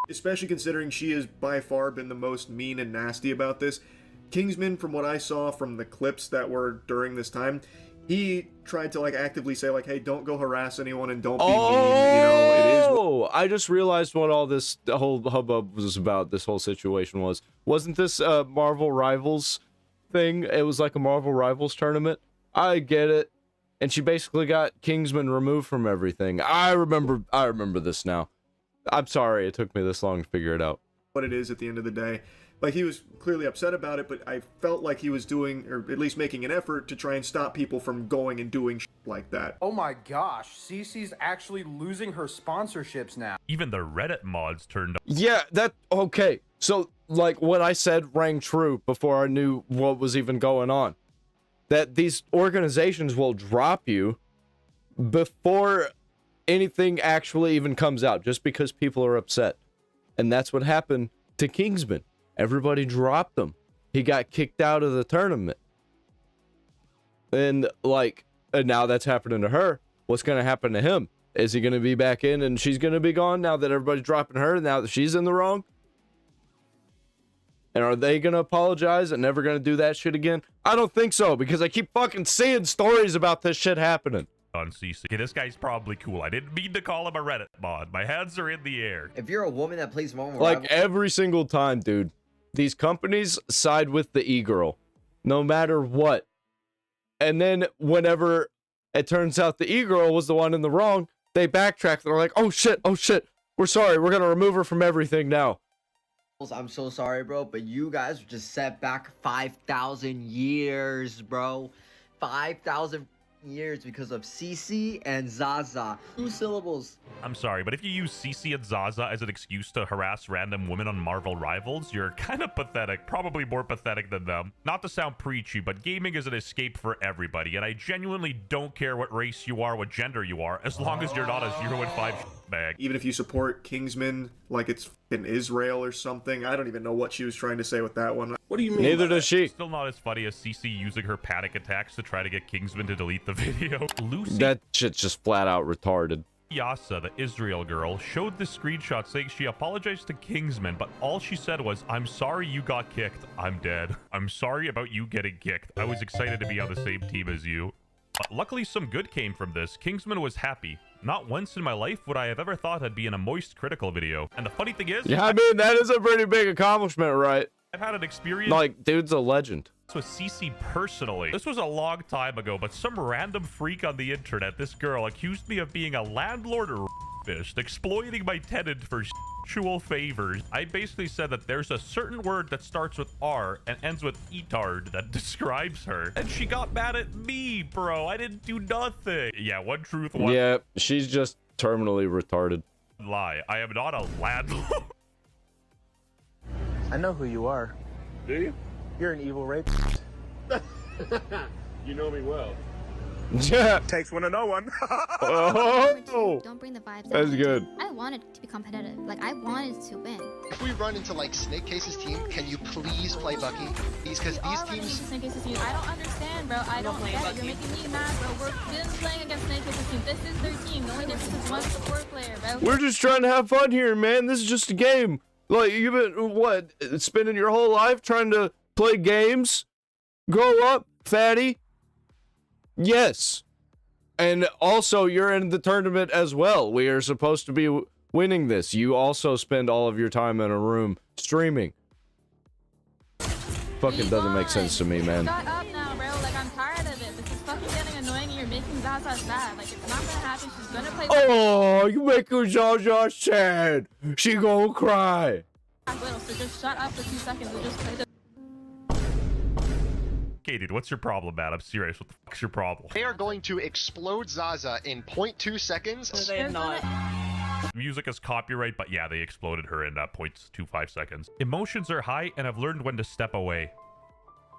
Especially considering she has by far been the most mean and nasty about this. Kingsman, from what I saw from the clips that were during this time, he tried to like actively say like, hey, don't go harass anyone and don't be mean, you know, it is. Oh, I just realized what all this whole hubbub was about. This whole situation wasn't this Marvel Rivals thing? It was like a Marvel Rivals tournament. I get it. And she basically got Kingsman removed from everything. I remember this now. I'm sorry it took me this long to figure it out. what it is at the end of the day. Like, he was clearly upset about it, but I felt like he was doing, or at least making an effort to try and stop people from going and doing shit like that. Oh my gosh, Cece's actually losing her sponsorships now. Even the Reddit mods turned up. Yeah, okay. So, like, what I said rang true before I knew what was even going on. That these organizations will drop you before anything actually even comes out, just because people are upset. And that's what happened to Kingsman. Everybody dropped him. He got kicked out of the tournament. And now that's happening to her. What's going to happen to him? Is he going to be back in and she's going to be gone now that everybody's dropping her, now that she's in the wrong? And are they going to apologize and never going to do that shit again? I don't think so, because I keep fucking seeing stories about this shit happening. On CC. Okay, this guy's probably cool. I didn't mean to call him a Reddit mod. My hands are in the air. If you're a woman that plays Marvel Like, every single time, dude, these companies side with the e-girl, no matter what. And then whenever it turns out the e-girl was the one in the wrong, they backtrack. They're like, oh shit, we're sorry, we're gonna remove her from everything now. I'm so sorry, bro, but you guys were just set back 5,000 years, bro. 5,000 years because of Cece and Zaza. 2 syllables. I'm sorry, but if you use CC and Zaza as an excuse to harass random women on Marvel Rivals, you're kind of pathetic. Probably more pathetic than them. Not to sound preachy, but gaming is an escape for everybody, and I genuinely don't care what race you are, what gender you are, as long as you're not a 0 and 5 bag. Even if you support Kingsman like it's in Israel or something, I don't even know what she was trying to say with that one. What do you mean? Neither does she. Still not as funny as CC using her panic attacks to try to get Kingsman to delete the video. Lucy That shit's just flat out retarded. Yasa, the Israel girl, showed this screenshot saying she apologized to Kingsman, but all she said was, I'm sorry you got kicked. I'm dead. I'm sorry about you getting kicked. I was excited to be on the same team as you. But luckily, some good came from this. Kingsman was happy. Not once in my life would I have ever thought I'd be in a moist critical video. And the funny thing is... Yeah, I mean, that is a pretty big accomplishment, right? I've had an experience... Like, dude's a legend. With CC personally. This was a long time ago, but some random freak on the internet, this girl, accused me of being a landlord rapist, exploiting my tenant for sexual favors. I basically said that there's a certain word that starts with R and ends with etard that describes her. And she got mad at me, bro. I didn't do nothing. Yeah, one truth, one Yeah, she's just terminally retarded. lie. I am not a landlord. I know who you are. Do you? You're an evil rapist. You know me well. Yeah. Takes one to know one. Oh, don't bring the vibes. That's out. good. I wanted to be competitive. Like, I wanted to win. If we run into like Snake Case's team, can you please play Bucky? Because these teams. Snake Case's team. I don't understand, bro. I don't get it. You're making me mad, bro. We're been playing against Snake Case's team. This is their team. The only difference is one support player, bro. We're just trying to have fun here, man. This is just a game. Like, you've been, what, spending your whole life trying to play games? Grow up, fatty. Yes. And also, you're in the tournament as well. We are supposed to be winning this. You also spend all of your time in a room streaming. Fucking doesn't make sense to me, man. Shut up now, bro. Like, I'm tired of it. This is fucking getting annoying. You're making Zaza sad. Like, it's not gonna happen. She's gonna play. Oh, you make her Zaza sad. She gonna cry. I will. So just shut up for 2 seconds and just play the. Okay, dude, what's your problem, man? I'm serious. What the fuck's your problem? They are going to explode Zaza in 0.2 seconds. They have not. Music is copyright, but yeah, they exploded her in 0.25 seconds. Emotions are high, and I've learned when to step away.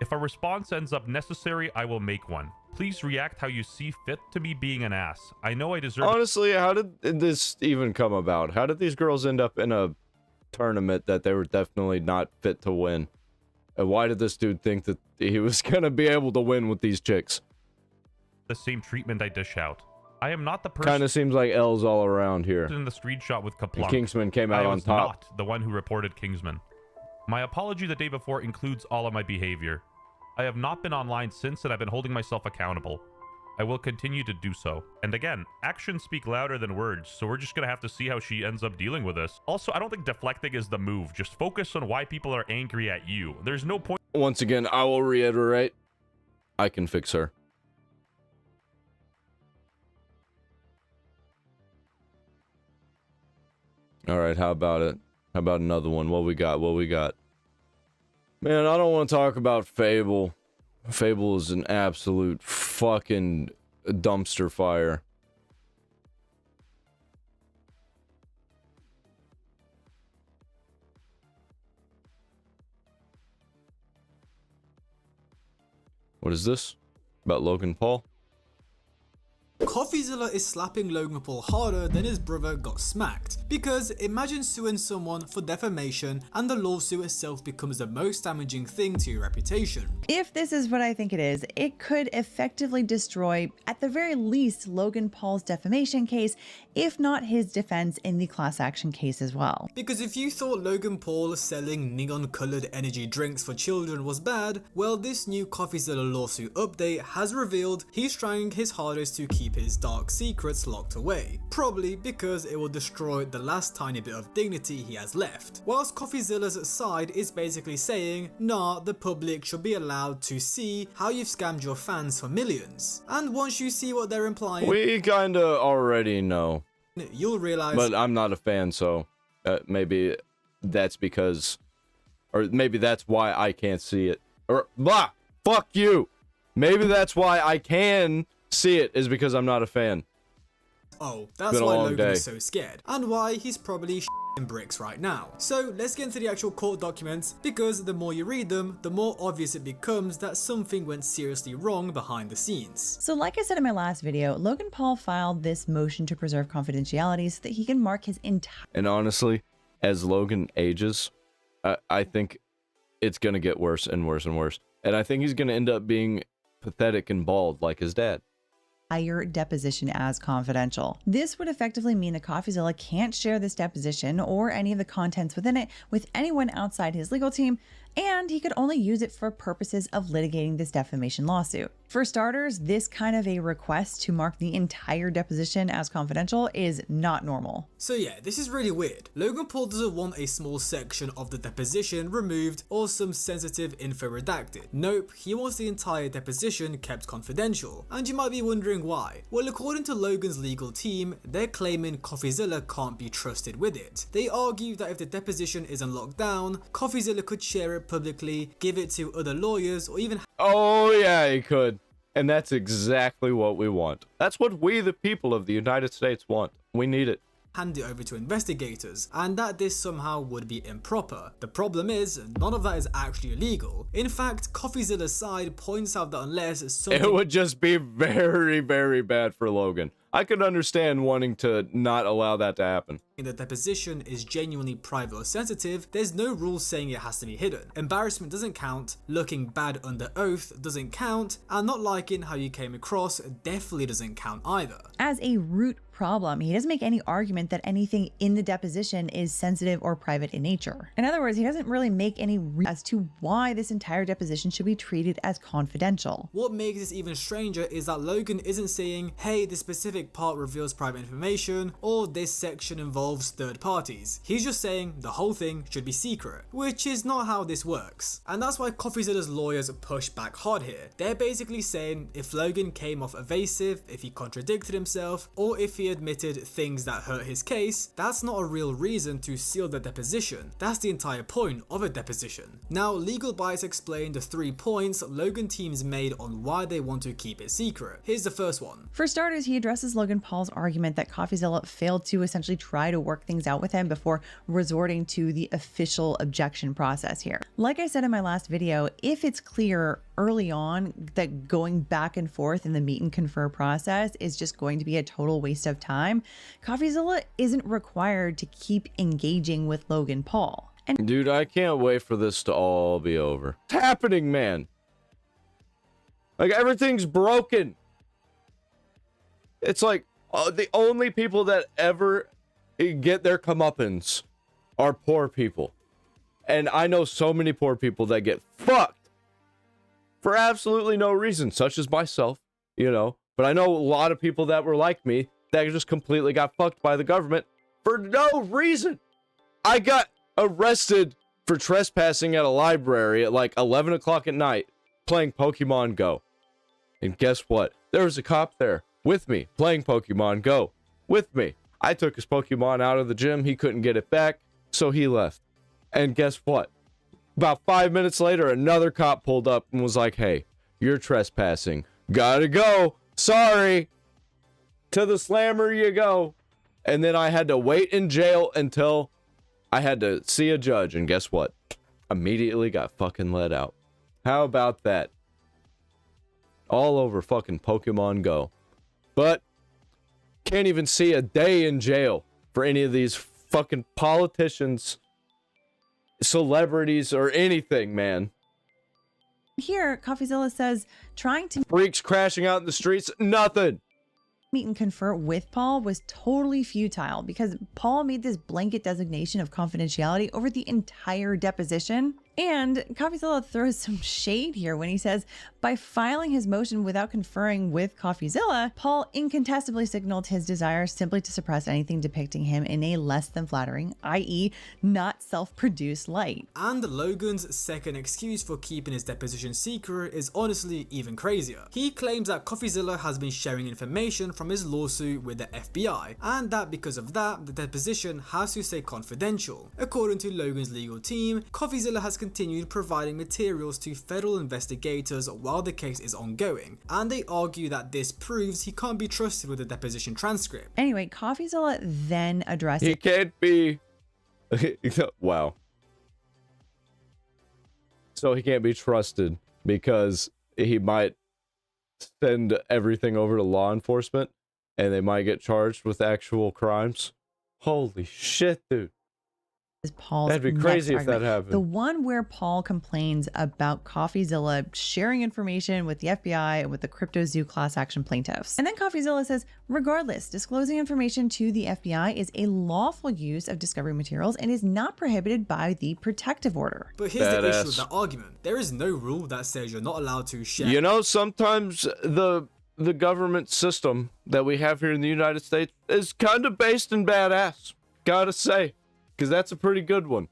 If a response ends up necessary, I will make one. Please react how you see fit to me being an ass. I know I deserve. Honestly, how did this even come about? How did these girls end up in a tournament that they were definitely not fit to win? And why did this dude think that he was gonna be able to win with these chicks? The same treatment I dish out. I am not the person. Kind of seems like L's all around here. In the screenshot with Kaplunk. Kingsman came out on top. I was not the one who reported Kingsman. My apology the day before includes all of my behavior. I have not been online since, and I've been holding myself accountable. I will continue to do so. And again, actions speak louder than words, so we're just gonna have to see how she ends up dealing with this. Also, I don't think deflecting is the move. Just focus on why people are angry at you. There's no point. Once again, I will reiterate, I can fix her. All right, how about it? How about another one? What we got? What we got? Man, I don't want to talk about Fable. Fable is an absolute fucking dumpster fire. What is this? About Logan Paul? Coffeezilla is slapping Logan Paul harder than his brother got smacked. Because imagine suing someone for defamation and the lawsuit itself becomes the most damaging thing to your reputation. If this is what I think it is, it could effectively destroy, at the very least, Logan Paul's defamation case, if not his defense in the class action case as well. Because if you thought Logan Paul selling neon-colored energy drinks for children was bad, well, this new Coffeezilla lawsuit update has revealed he's trying his hardest to keep his dark secrets locked away, probably because it will destroy the last tiny bit of dignity he has left. Whilst Coffeezilla's side is basically saying, nah, the public should be allowed to see how you've scammed your fans for millions. And once you see what they're implying, we kinda already know. You'll realize. But I'm not a fan, so maybe that's because, or maybe that's why I can't see it. Or blah, fuck you. Maybe that's why I can see it, is because I'm not a fan. Oh, that's why Logan is so scared, and why he's probably in bricks right now. So let's get into the actual court documents, because the more you read them, the more obvious it becomes that something went seriously wrong behind the scenes. So like I said in my last video, Logan Paul filed this motion to preserve confidentiality so that he can mark his entire— And honestly, as Logan ages, I think it's gonna get worse and worse and worse. And I think he's gonna end up being pathetic and bald like his dad. Deposition as confidential. This would effectively mean that Coffeezilla can't share this deposition or any of the contents within it with anyone outside his legal team, and he could only use it for purposes of litigating this defamation lawsuit. For starters, this kind of a request to mark the entire deposition as confidential is not normal. So yeah, this is really weird. Logan Paul doesn't want a small section of the deposition removed or some sensitive info redacted. Nope, he wants the entire deposition kept confidential. And you might be wondering why. Well, according to Logan's legal team, they're claiming Coffeezilla can't be trusted with it. They argue that if the deposition isn't locked down, Coffeezilla could share it publicly, give it to other lawyers, or even— Oh yeah, he could. And that's exactly what we want. That's what we, the people of the United States, want. We need it. Hand it over to investigators, and that this somehow would be improper. The problem is, none of that is actually illegal. In fact, Coffeezilla's side points out that unless something— It would just be very, very bad for Logan. I could understand wanting to not allow that to happen. The deposition is genuinely private or sensitive, there's no rule saying it has to be hidden. Embarrassment doesn't count, looking bad under oath doesn't count, and not liking how you came across definitely doesn't count either. As a root problem, he doesn't make any argument that anything in the deposition is sensitive or private in nature. In other words, he doesn't really make any as to why this entire deposition should be treated as confidential. What makes this even stranger is that Logan isn't saying, hey, this specific part reveals private information, or this section involves third parties. He's just saying the whole thing should be secret, which is not how this works. And that's why Coffeezilla's lawyers push back hard here. They're basically saying if Logan came off evasive, if he contradicted himself, or if he admitted things that hurt his case, that's not a real reason to seal the deposition. That's the entire point of a deposition. Now, Legal Bias explained the 3 points Logan teams made on why they want to keep it secret. Here's the first one. For starters, he addresses Logan Paul's argument that Coffeezilla failed to essentially try to work things out with him before resorting to the official objection process here. Like I said in my last video, if it's clear early on that going back and forth in the meet and confer process is just going to be a total waste of time, Coffeezilla isn't required to keep engaging with Logan Paul. And dude, I can't wait for this to all be over. It's happening, man. Like, everything's broken. It's like the only people that ever get their comeuppance are poor people. And I know so many poor people that get fucked for absolutely no reason, such as myself, you know. But I know a lot of people that were like me that just completely got fucked by the government for no reason. I got arrested for trespassing at a library at like 11 o'clock at night playing Pokemon Go. And guess what? There was a cop there with me playing Pokemon Go with me. I took his Pokemon out of the gym. He couldn't get it back. So he left. And guess what? About 5 minutes later, another cop pulled up and was like, hey, you're trespassing. Gotta go. Sorry. To the slammer you go. And then I had to wait in jail until I had to see a judge. And guess what? Immediately got fucking let out. How about that? All over fucking Pokemon Go. But can't even see a day in jail for any of these fucking politicians, celebrities, or anything, man. Here, Coffeezilla says trying to Freaks crashing out in the streets, nothing. Meet and confer with Paul was totally futile because Paul made this blanket designation of confidentiality over the entire deposition. And Coffeezilla throws some shade here when he says, by filing his motion without conferring with Coffeezilla, Paul incontestably signaled his desire simply to suppress anything depicting him in a less than flattering, i.e. not self-produced light. And Logan's second excuse for keeping his deposition secret is honestly even crazier. He claims that Coffeezilla has been sharing information from his lawsuit with the FBI, and that because of that, the deposition has to stay confidential. According to Logan's legal team, Coffeezilla has continued providing materials to federal investigators while the case is ongoing, and they argue that this proves he can't be trusted with the deposition transcript. Anyway, Coffeezilla then addressed He can't be... Wow. So he can't be trusted because he might send everything over to law enforcement and they might get charged with actual crimes. Holy shit, dude. Paul's That'd be crazy next if that argument. happened. The one where Paul complains about Coffeezilla sharing information with the FBI and with the Crypto Zoo class action plaintiffs. And then Coffeezilla says, regardless, disclosing information to the FBI is a lawful use of discovery materials and is not prohibited by the protective order. But here's the issue with that argument. There is no rule that says you're not allowed to share. You know, sometimes the government system that we have here in the United States is kind of based in badass. Gotta say. Because that's a pretty good one.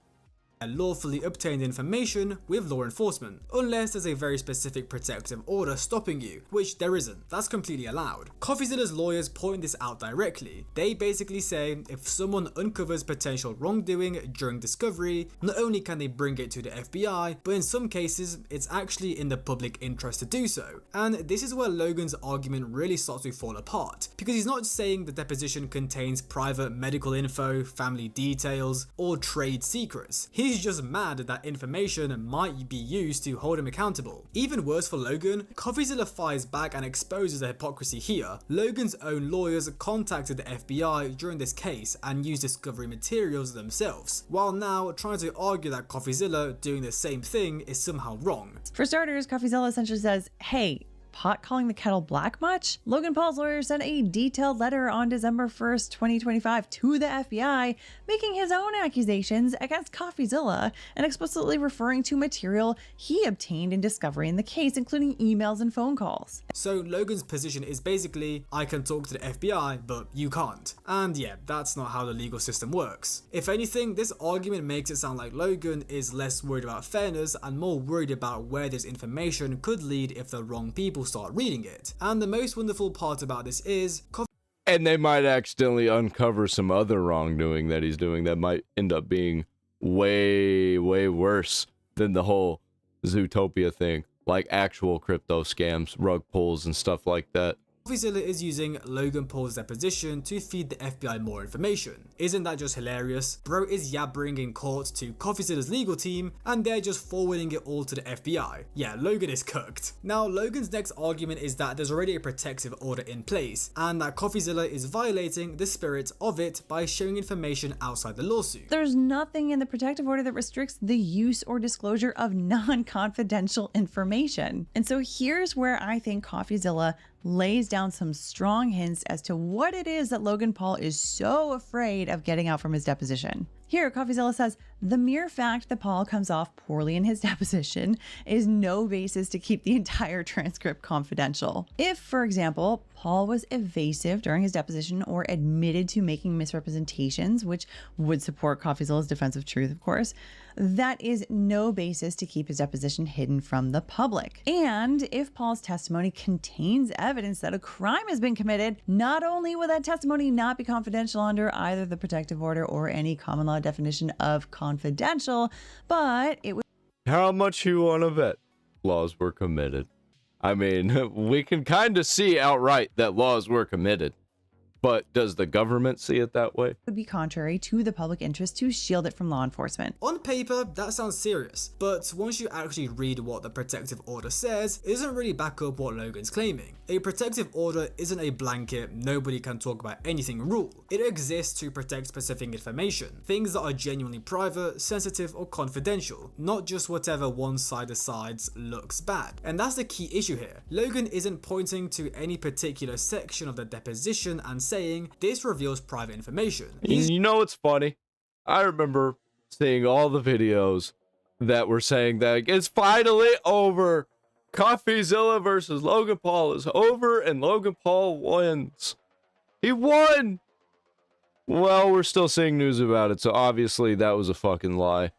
Lawfully obtained information with law enforcement, unless there's a very specific protective order stopping you, which there isn't. That's completely allowed. Coffeezilla's lawyers point this out directly. They basically say if someone uncovers potential wrongdoing during discovery, not only can they bring it to the FBI, but in some cases, it's actually in the public interest to do so. And this is where Logan's argument really starts to fall apart, because he's not saying the deposition contains private medical info, family details, or trade secrets. He's just mad that information might be used to hold him accountable. Even worse for Logan, Coffeezilla fires back and exposes the hypocrisy here. Logan's own lawyers contacted the FBI during this case and used discovery materials themselves, while now trying to argue that Coffeezilla doing the same thing is somehow wrong. For starters, Coffeezilla essentially says, hey, pot calling the kettle black much? Logan Paul's lawyer sent a detailed letter on December 1st, 2025 to the FBI, making his own accusations against Coffeezilla and explicitly referring to material he obtained in discovery in the case, including emails and phone calls. So Logan's position is basically, I can talk to the FBI, but you can't. And yeah, that's not how the legal system works. If anything, this argument makes it sound like Logan is less worried about fairness and more worried about where this information could lead if the wrong people start reading it. And the most wonderful part about this is and they might accidentally uncover some other wrongdoing that he's doing that might end up being way worse than the whole Zootopia thing, like actual crypto scams, rug pulls, and stuff like that. Coffeezilla is using Logan Paul's deposition to feed the FBI more information. Isn't that just hilarious? Bro is yabbering in court to Coffeezilla's legal team, and they're just forwarding it all to the FBI. Yeah, Logan is cooked. Now, Logan's next argument is that there's already a protective order in place, and that Coffeezilla is violating the spirit of it by sharing information outside the lawsuit. There's nothing in the protective order that restricts the use or disclosure of non-confidential information. And so here's where I think Coffeezilla lays down some strong hints as to what it is that Logan Paul is so afraid of getting out from his deposition. Here, Coffeezilla says, The mere fact that Paul comes off poorly in his deposition is no basis to keep the entire transcript confidential. If, for example, Paul was evasive during his deposition or admitted to making misrepresentations, which would support CoffeeZilla's defense of truth, of course, that is no basis to keep his deposition hidden from the public. And if Paul's testimony contains evidence that a crime has been committed, not only will that testimony not be confidential under either the protective order or any common law definition of confidential, but it would... How much you want to bet laws were committed? I mean, we can kind of see outright that laws were committed. But does the government see it that way? Would be contrary to the public interest to shield it from law enforcement. On paper, that sounds serious, but once you actually read what the protective order says, it doesn't really back up what Logan's claiming. A protective order isn't a blanket, nobody can talk about anything rule. It exists to protect specific information, things that are genuinely private, sensitive, or confidential, not just whatever one side decides looks bad. And that's the key issue here. Logan isn't pointing to any particular section of the deposition and saying this reveals private information. You know what's funny? I remember seeing all the videos that were saying that it's finally over. CoffeeZilla versus Logan Paul is over and Logan Paul wins. He won! Well, we're still seeing news about it, so obviously that was a fucking lie.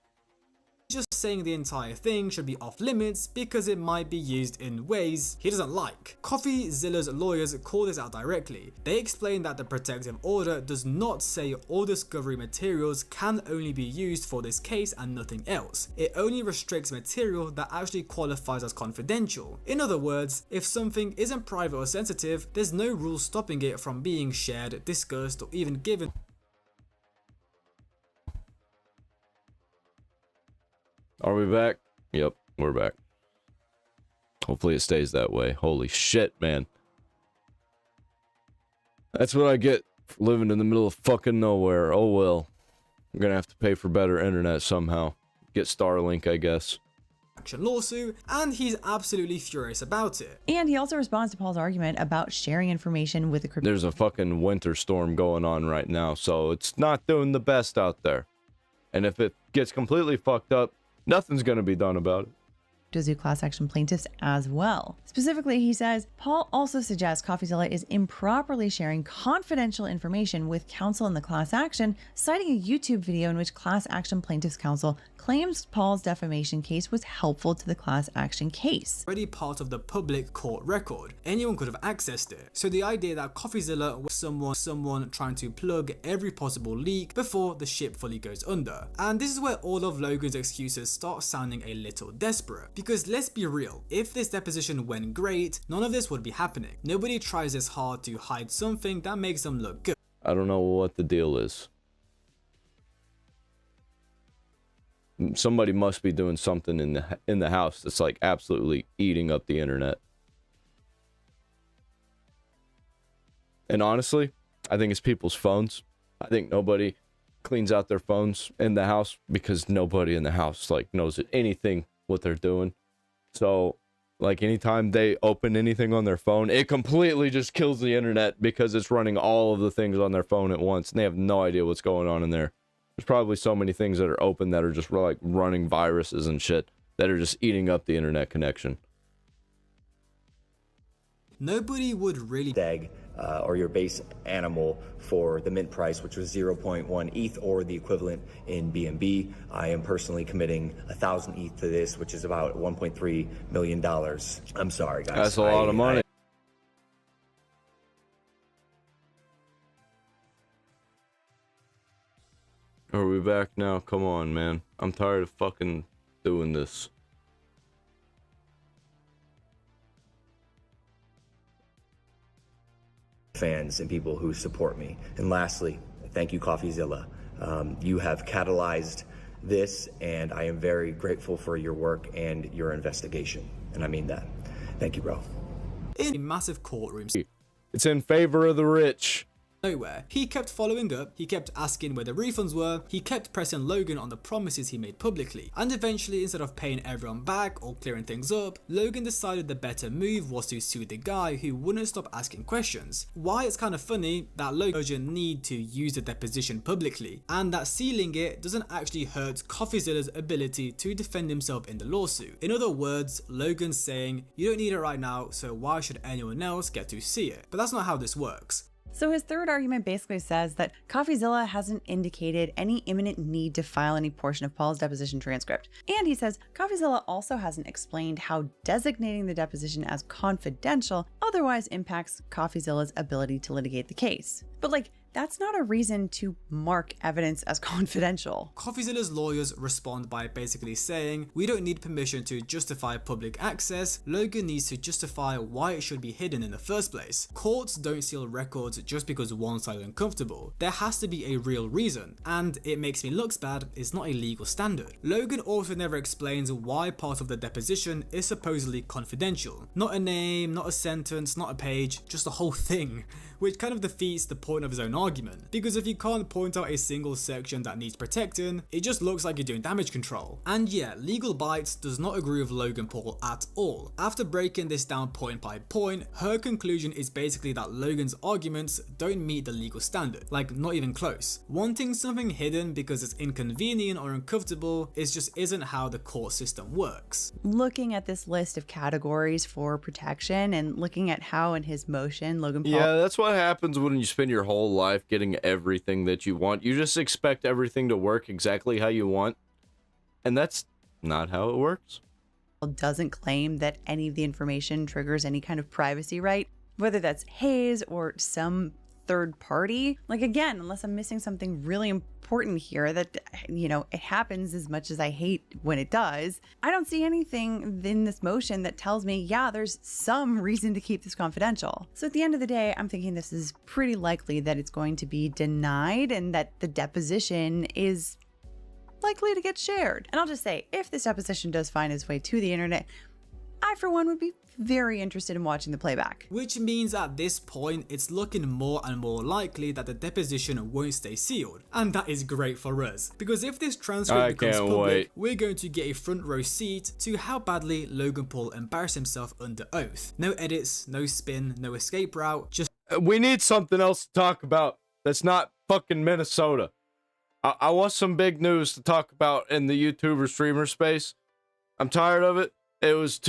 Just saying the entire thing should be off limits because it might be used in ways he doesn't like. CoffeeZilla's lawyers call this out directly. They explain that the protective order does not say all discovery materials can only be used for this case and nothing else. It only restricts material that actually qualifies as confidential. In other words, if something isn't private or sensitive, there's no rule stopping it from being shared, discussed, or even given. Are we back? Yep, we're back. Hopefully it stays that way. Holy shit, man. That's what I get for living in the middle of fucking nowhere. Oh well. I'm gonna have to pay for better internet somehow. Get Starlink, I guess. Lawsuit, and he's absolutely furious about it. And he also responds to Paul's argument about sharing information with the crypto. There's a fucking winter storm going on right now, so it's not doing the best out there. And if it gets completely fucked up, nothing's gonna be done about it. Zoo class action plaintiffs as well. Specifically, he says, Paul also suggests CoffeeZilla is improperly sharing confidential information with counsel in the class action, citing a YouTube video in which class action plaintiffs counsel claims Paul's defamation case was helpful to the class action case. Already part of the public court record. Anyone could have accessed it. So the idea that CoffeeZilla was someone trying to plug every possible leak before the ship fully goes under. And this is where all of Logan's excuses start sounding a little desperate. Because let's be real, if this deposition went great, none of this would be happening. Nobody tries this hard to hide something that makes them look good. I don't know what the deal is. Somebody must be doing something in the house that's like absolutely eating up the internet. And honestly, I think it's people's phones. I think nobody cleans out their phones in the house because nobody in the house like knows anything what they're doing. So like anytime they open anything on their phone, it completely just kills the internet because it's running all of the things on their phone at once and they have no idea what's going on in there. There's probably so many things that are open that are just like running viruses and shit that are just eating up the internet connection. Nobody would really egg or your base animal for the mint price, which was 0.1 ETH or the equivalent in BNB. I am personally committing 1,000 ETH to this, which is about $1.3 million. I'm sorry, guys. That's a lot of money. Are we back now? Come on, man. I'm tired of fucking doing this. Fans and people who support me. And lastly, thank you, CoffeeZilla. You have catalyzed this, and I am very grateful for your work and your investigation. And I mean that. Thank you, bro. In a massive courtroom. It's in favor of the rich. nowhere. He kept following up, he kept asking where the refunds were, he kept pressing Logan on the promises he made publicly, and eventually, instead of paying everyone back or clearing things up, Logan decided the better move was to sue the guy who wouldn't stop asking questions. Why it's kind of funny that Logan need to use the deposition publicly, and that sealing it doesn't actually hurt CoffeeZilla's ability to defend himself in the lawsuit. In other words, Logan's saying, you don't need it right now, so why should anyone else get to see it? But that's not how this works. So his third argument basically says that CoffeeZilla hasn't indicated any imminent need to file any portion of Paul's deposition transcript. And he says CoffeeZilla also hasn't explained how designating the deposition as confidential otherwise impacts CoffeeZilla's ability to litigate the case. But that's not a reason to mark evidence as confidential. CoffeeZilla's lawyers respond by basically saying, we don't need permission to justify public access, Logan needs to justify why it should be hidden in the first place. Courts don't seal records just because one side is uncomfortable. There has to be a real reason, and it makes me looks bad is not a legal standard. Logan also never explains why part of the deposition is supposedly confidential. Not a name, not a sentence, not a page, just the whole thing, which kind of defeats the point of his own argument, because if you can't point out a single section that needs protecting, it just looks like you're doing damage control. And yeah, Legal Bites does not agree with Logan Paul at all. After breaking this down point by point, her conclusion is basically that Logan's arguments don't meet the legal standard, not even close. Wanting something hidden because it's inconvenient or uncomfortable just isn't how the court system works. Looking at this list of categories for protection and looking at how in his motion Logan Paul... Yeah, that's what happens when you spend your whole life getting everything that you want. You just expect everything to work exactly how you want, and that's not how it works. Doesn't claim that any of the information triggers any kind of privacy right, whether that's his or some third party. Again, unless I'm missing something really important here that, it happens as much as I hate when it does. I don't see anything in this motion that tells me, yeah, there's some reason to keep this confidential. So at the end of the day, I'm thinking this is pretty likely that it's going to be denied and that the deposition is likely to get shared. And I'll just say, if this deposition does find its way to the internet, I, for one, would be very interested in watching the playback. Which means at this point, it's looking more and more likely that the deposition won't stay sealed. And that is great for us, because if this transcript becomes public, we're going to get a front row seat to how badly Logan Paul embarrassed himself under oath. No edits, no spin, no escape route, just... We need something else to talk about that's not fucking Minnesota. I want some big news to talk about in the YouTuber streamer space. I'm tired of it. It was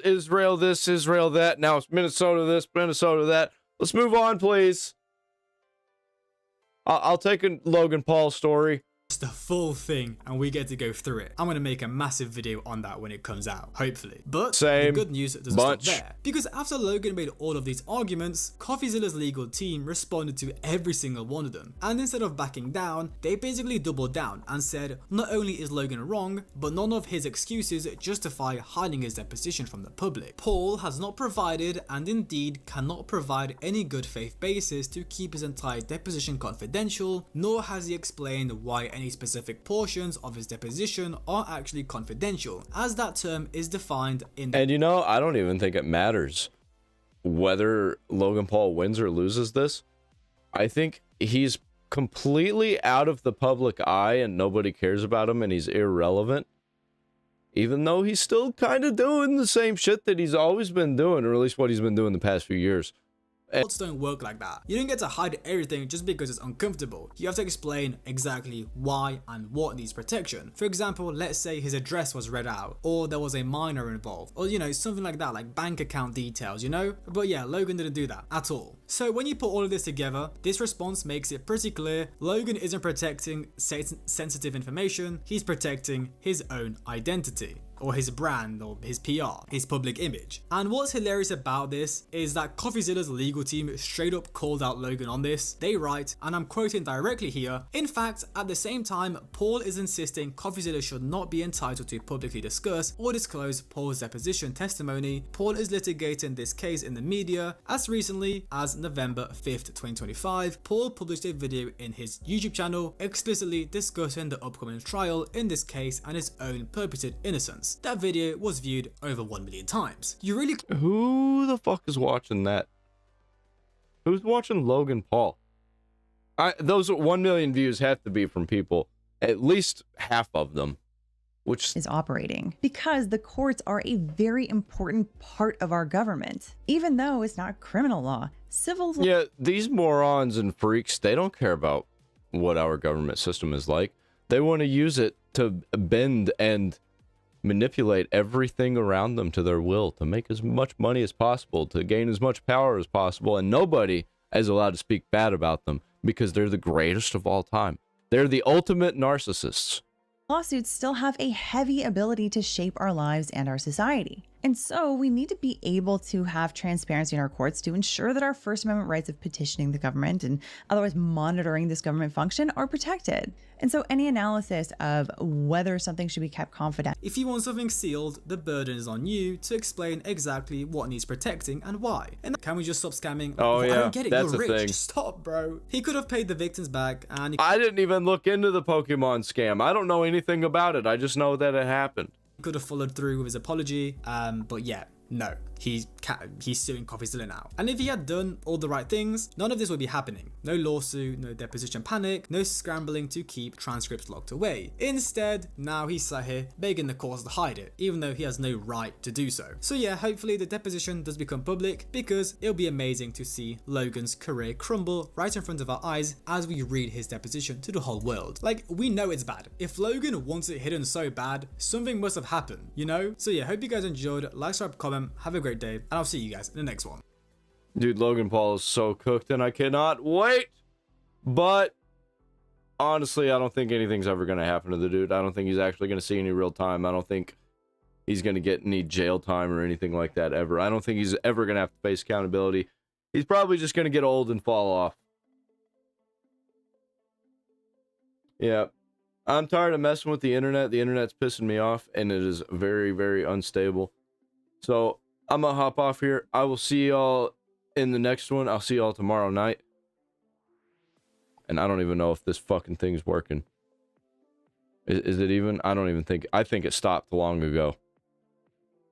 Israel this, Israel that. Now it's Minnesota this, Minnesota that. Let's move on, please. I'll take a Logan Paul story. The full thing, and we get to go through it. I'm going to make a massive video on that when it comes out, hopefully. But the good news doesn't stop there, because after Logan made all of these arguments, CoffeeZilla's legal team responded to every single one of them, and instead of backing down, they basically doubled down and said not only is Logan wrong, but none of his excuses justify hiding his deposition from the public. Paul has not provided, and indeed cannot provide, any good faith basis to keep his entire deposition confidential, nor has he explained why any specific portions of his deposition are actually confidential, as that term is defined in... And I don't even think it matters whether Logan Paul wins or loses this. I think he's completely out of the public eye and nobody cares about him and he's irrelevant. Even though he's still kind of doing the same shit that he's always been doing, or at least what he's been doing the past few years. Courts don't work like that. You don't get to hide everything just because it's uncomfortable. You have to explain exactly why and what needs protection. For example, let's say his address was read out, or there was a minor involved, or something like that, like bank account details, But yeah, Logan didn't do that at all. So when you put all of this together, this response makes it pretty clear Logan isn't protecting sensitive information, he's protecting his own identity, or his brand, or his PR, his public image. And what's hilarious about this is that CoffeeZilla's legal team straight up called out Logan on this. They write, and I'm quoting directly here, in fact, at the same time, Paul is insisting CoffeeZilla should not be entitled to publicly discuss or disclose Paul's deposition testimony. Paul is litigating this case in the media. As recently as November 5th, 2025, Paul published a video in his YouTube channel explicitly discussing the upcoming trial in this case and his own purported innocence. That video was viewed over 1 million times. Who the fuck is watching that? Who's watching Logan Paul? Those 1 million views have to be from people, at least half of them, which is operating, because the courts are a very important part of our government. Even though it's not criminal law, civil law. Yeah, these morons and freaks, they don't care about what our government system is like. They want to use it to bend and manipulate everything around them to their will, to make as much money as possible, to gain as much power as possible, and nobody is allowed to speak bad about them because they're the greatest of all time. They're the ultimate narcissists. Lawsuits still have a heavy ability to shape our lives and our society. And so we need to be able to have transparency in our courts to ensure that our First Amendment rights of petitioning the government and otherwise monitoring this government function are protected. And so any analysis of whether something should be kept confidential. If you want something sealed, the burden is on you to explain exactly what needs protecting and why. And can we just stop scamming? Oh, yeah, I don't get it. that's You're the rich. thing. Just stop, bro. He could have paid the victims back, and I didn't even look into the Pokemon scam. I don't know anything about it. I just know that it happened. could have followed through with his apology, but yeah, no, he's suing CoffeeZilla now. And if he had done all the right things, none of this would be happening. No lawsuit, no deposition panic, no scrambling to keep transcripts locked away. Instead, now he's sat here begging the courts to hide it, even though he has no right to do so. So yeah, hopefully the deposition does become public, because it'll be amazing to see Logan's career crumble right in front of our eyes as we read his deposition to the whole world. Like, we know it's bad. If Logan wants it hidden so bad, something must have happened, you know? So yeah, hope you guys enjoyed. Like, subscribe, comment, have a great day, and I'll see you guys in the next one. Dude, Logan Paul is so cooked and I cannot wait. But honestly, I don't think anything's ever going to happen to the dude. I don't think he's actually going to see any real time. I don't think he's going to get any jail time or anything like that ever. I don't think he's ever going to have to face accountability. He's probably just going to get old and fall off. Yeah. I'm tired of messing with the internet. The internet's pissing me off, and it is very, very unstable. So I'm gonna hop off here. I will see y'all in the next one. I'll see y'all tomorrow night. And I don't even know if this fucking thing's working. Is it even? I don't even think. I think it stopped long ago.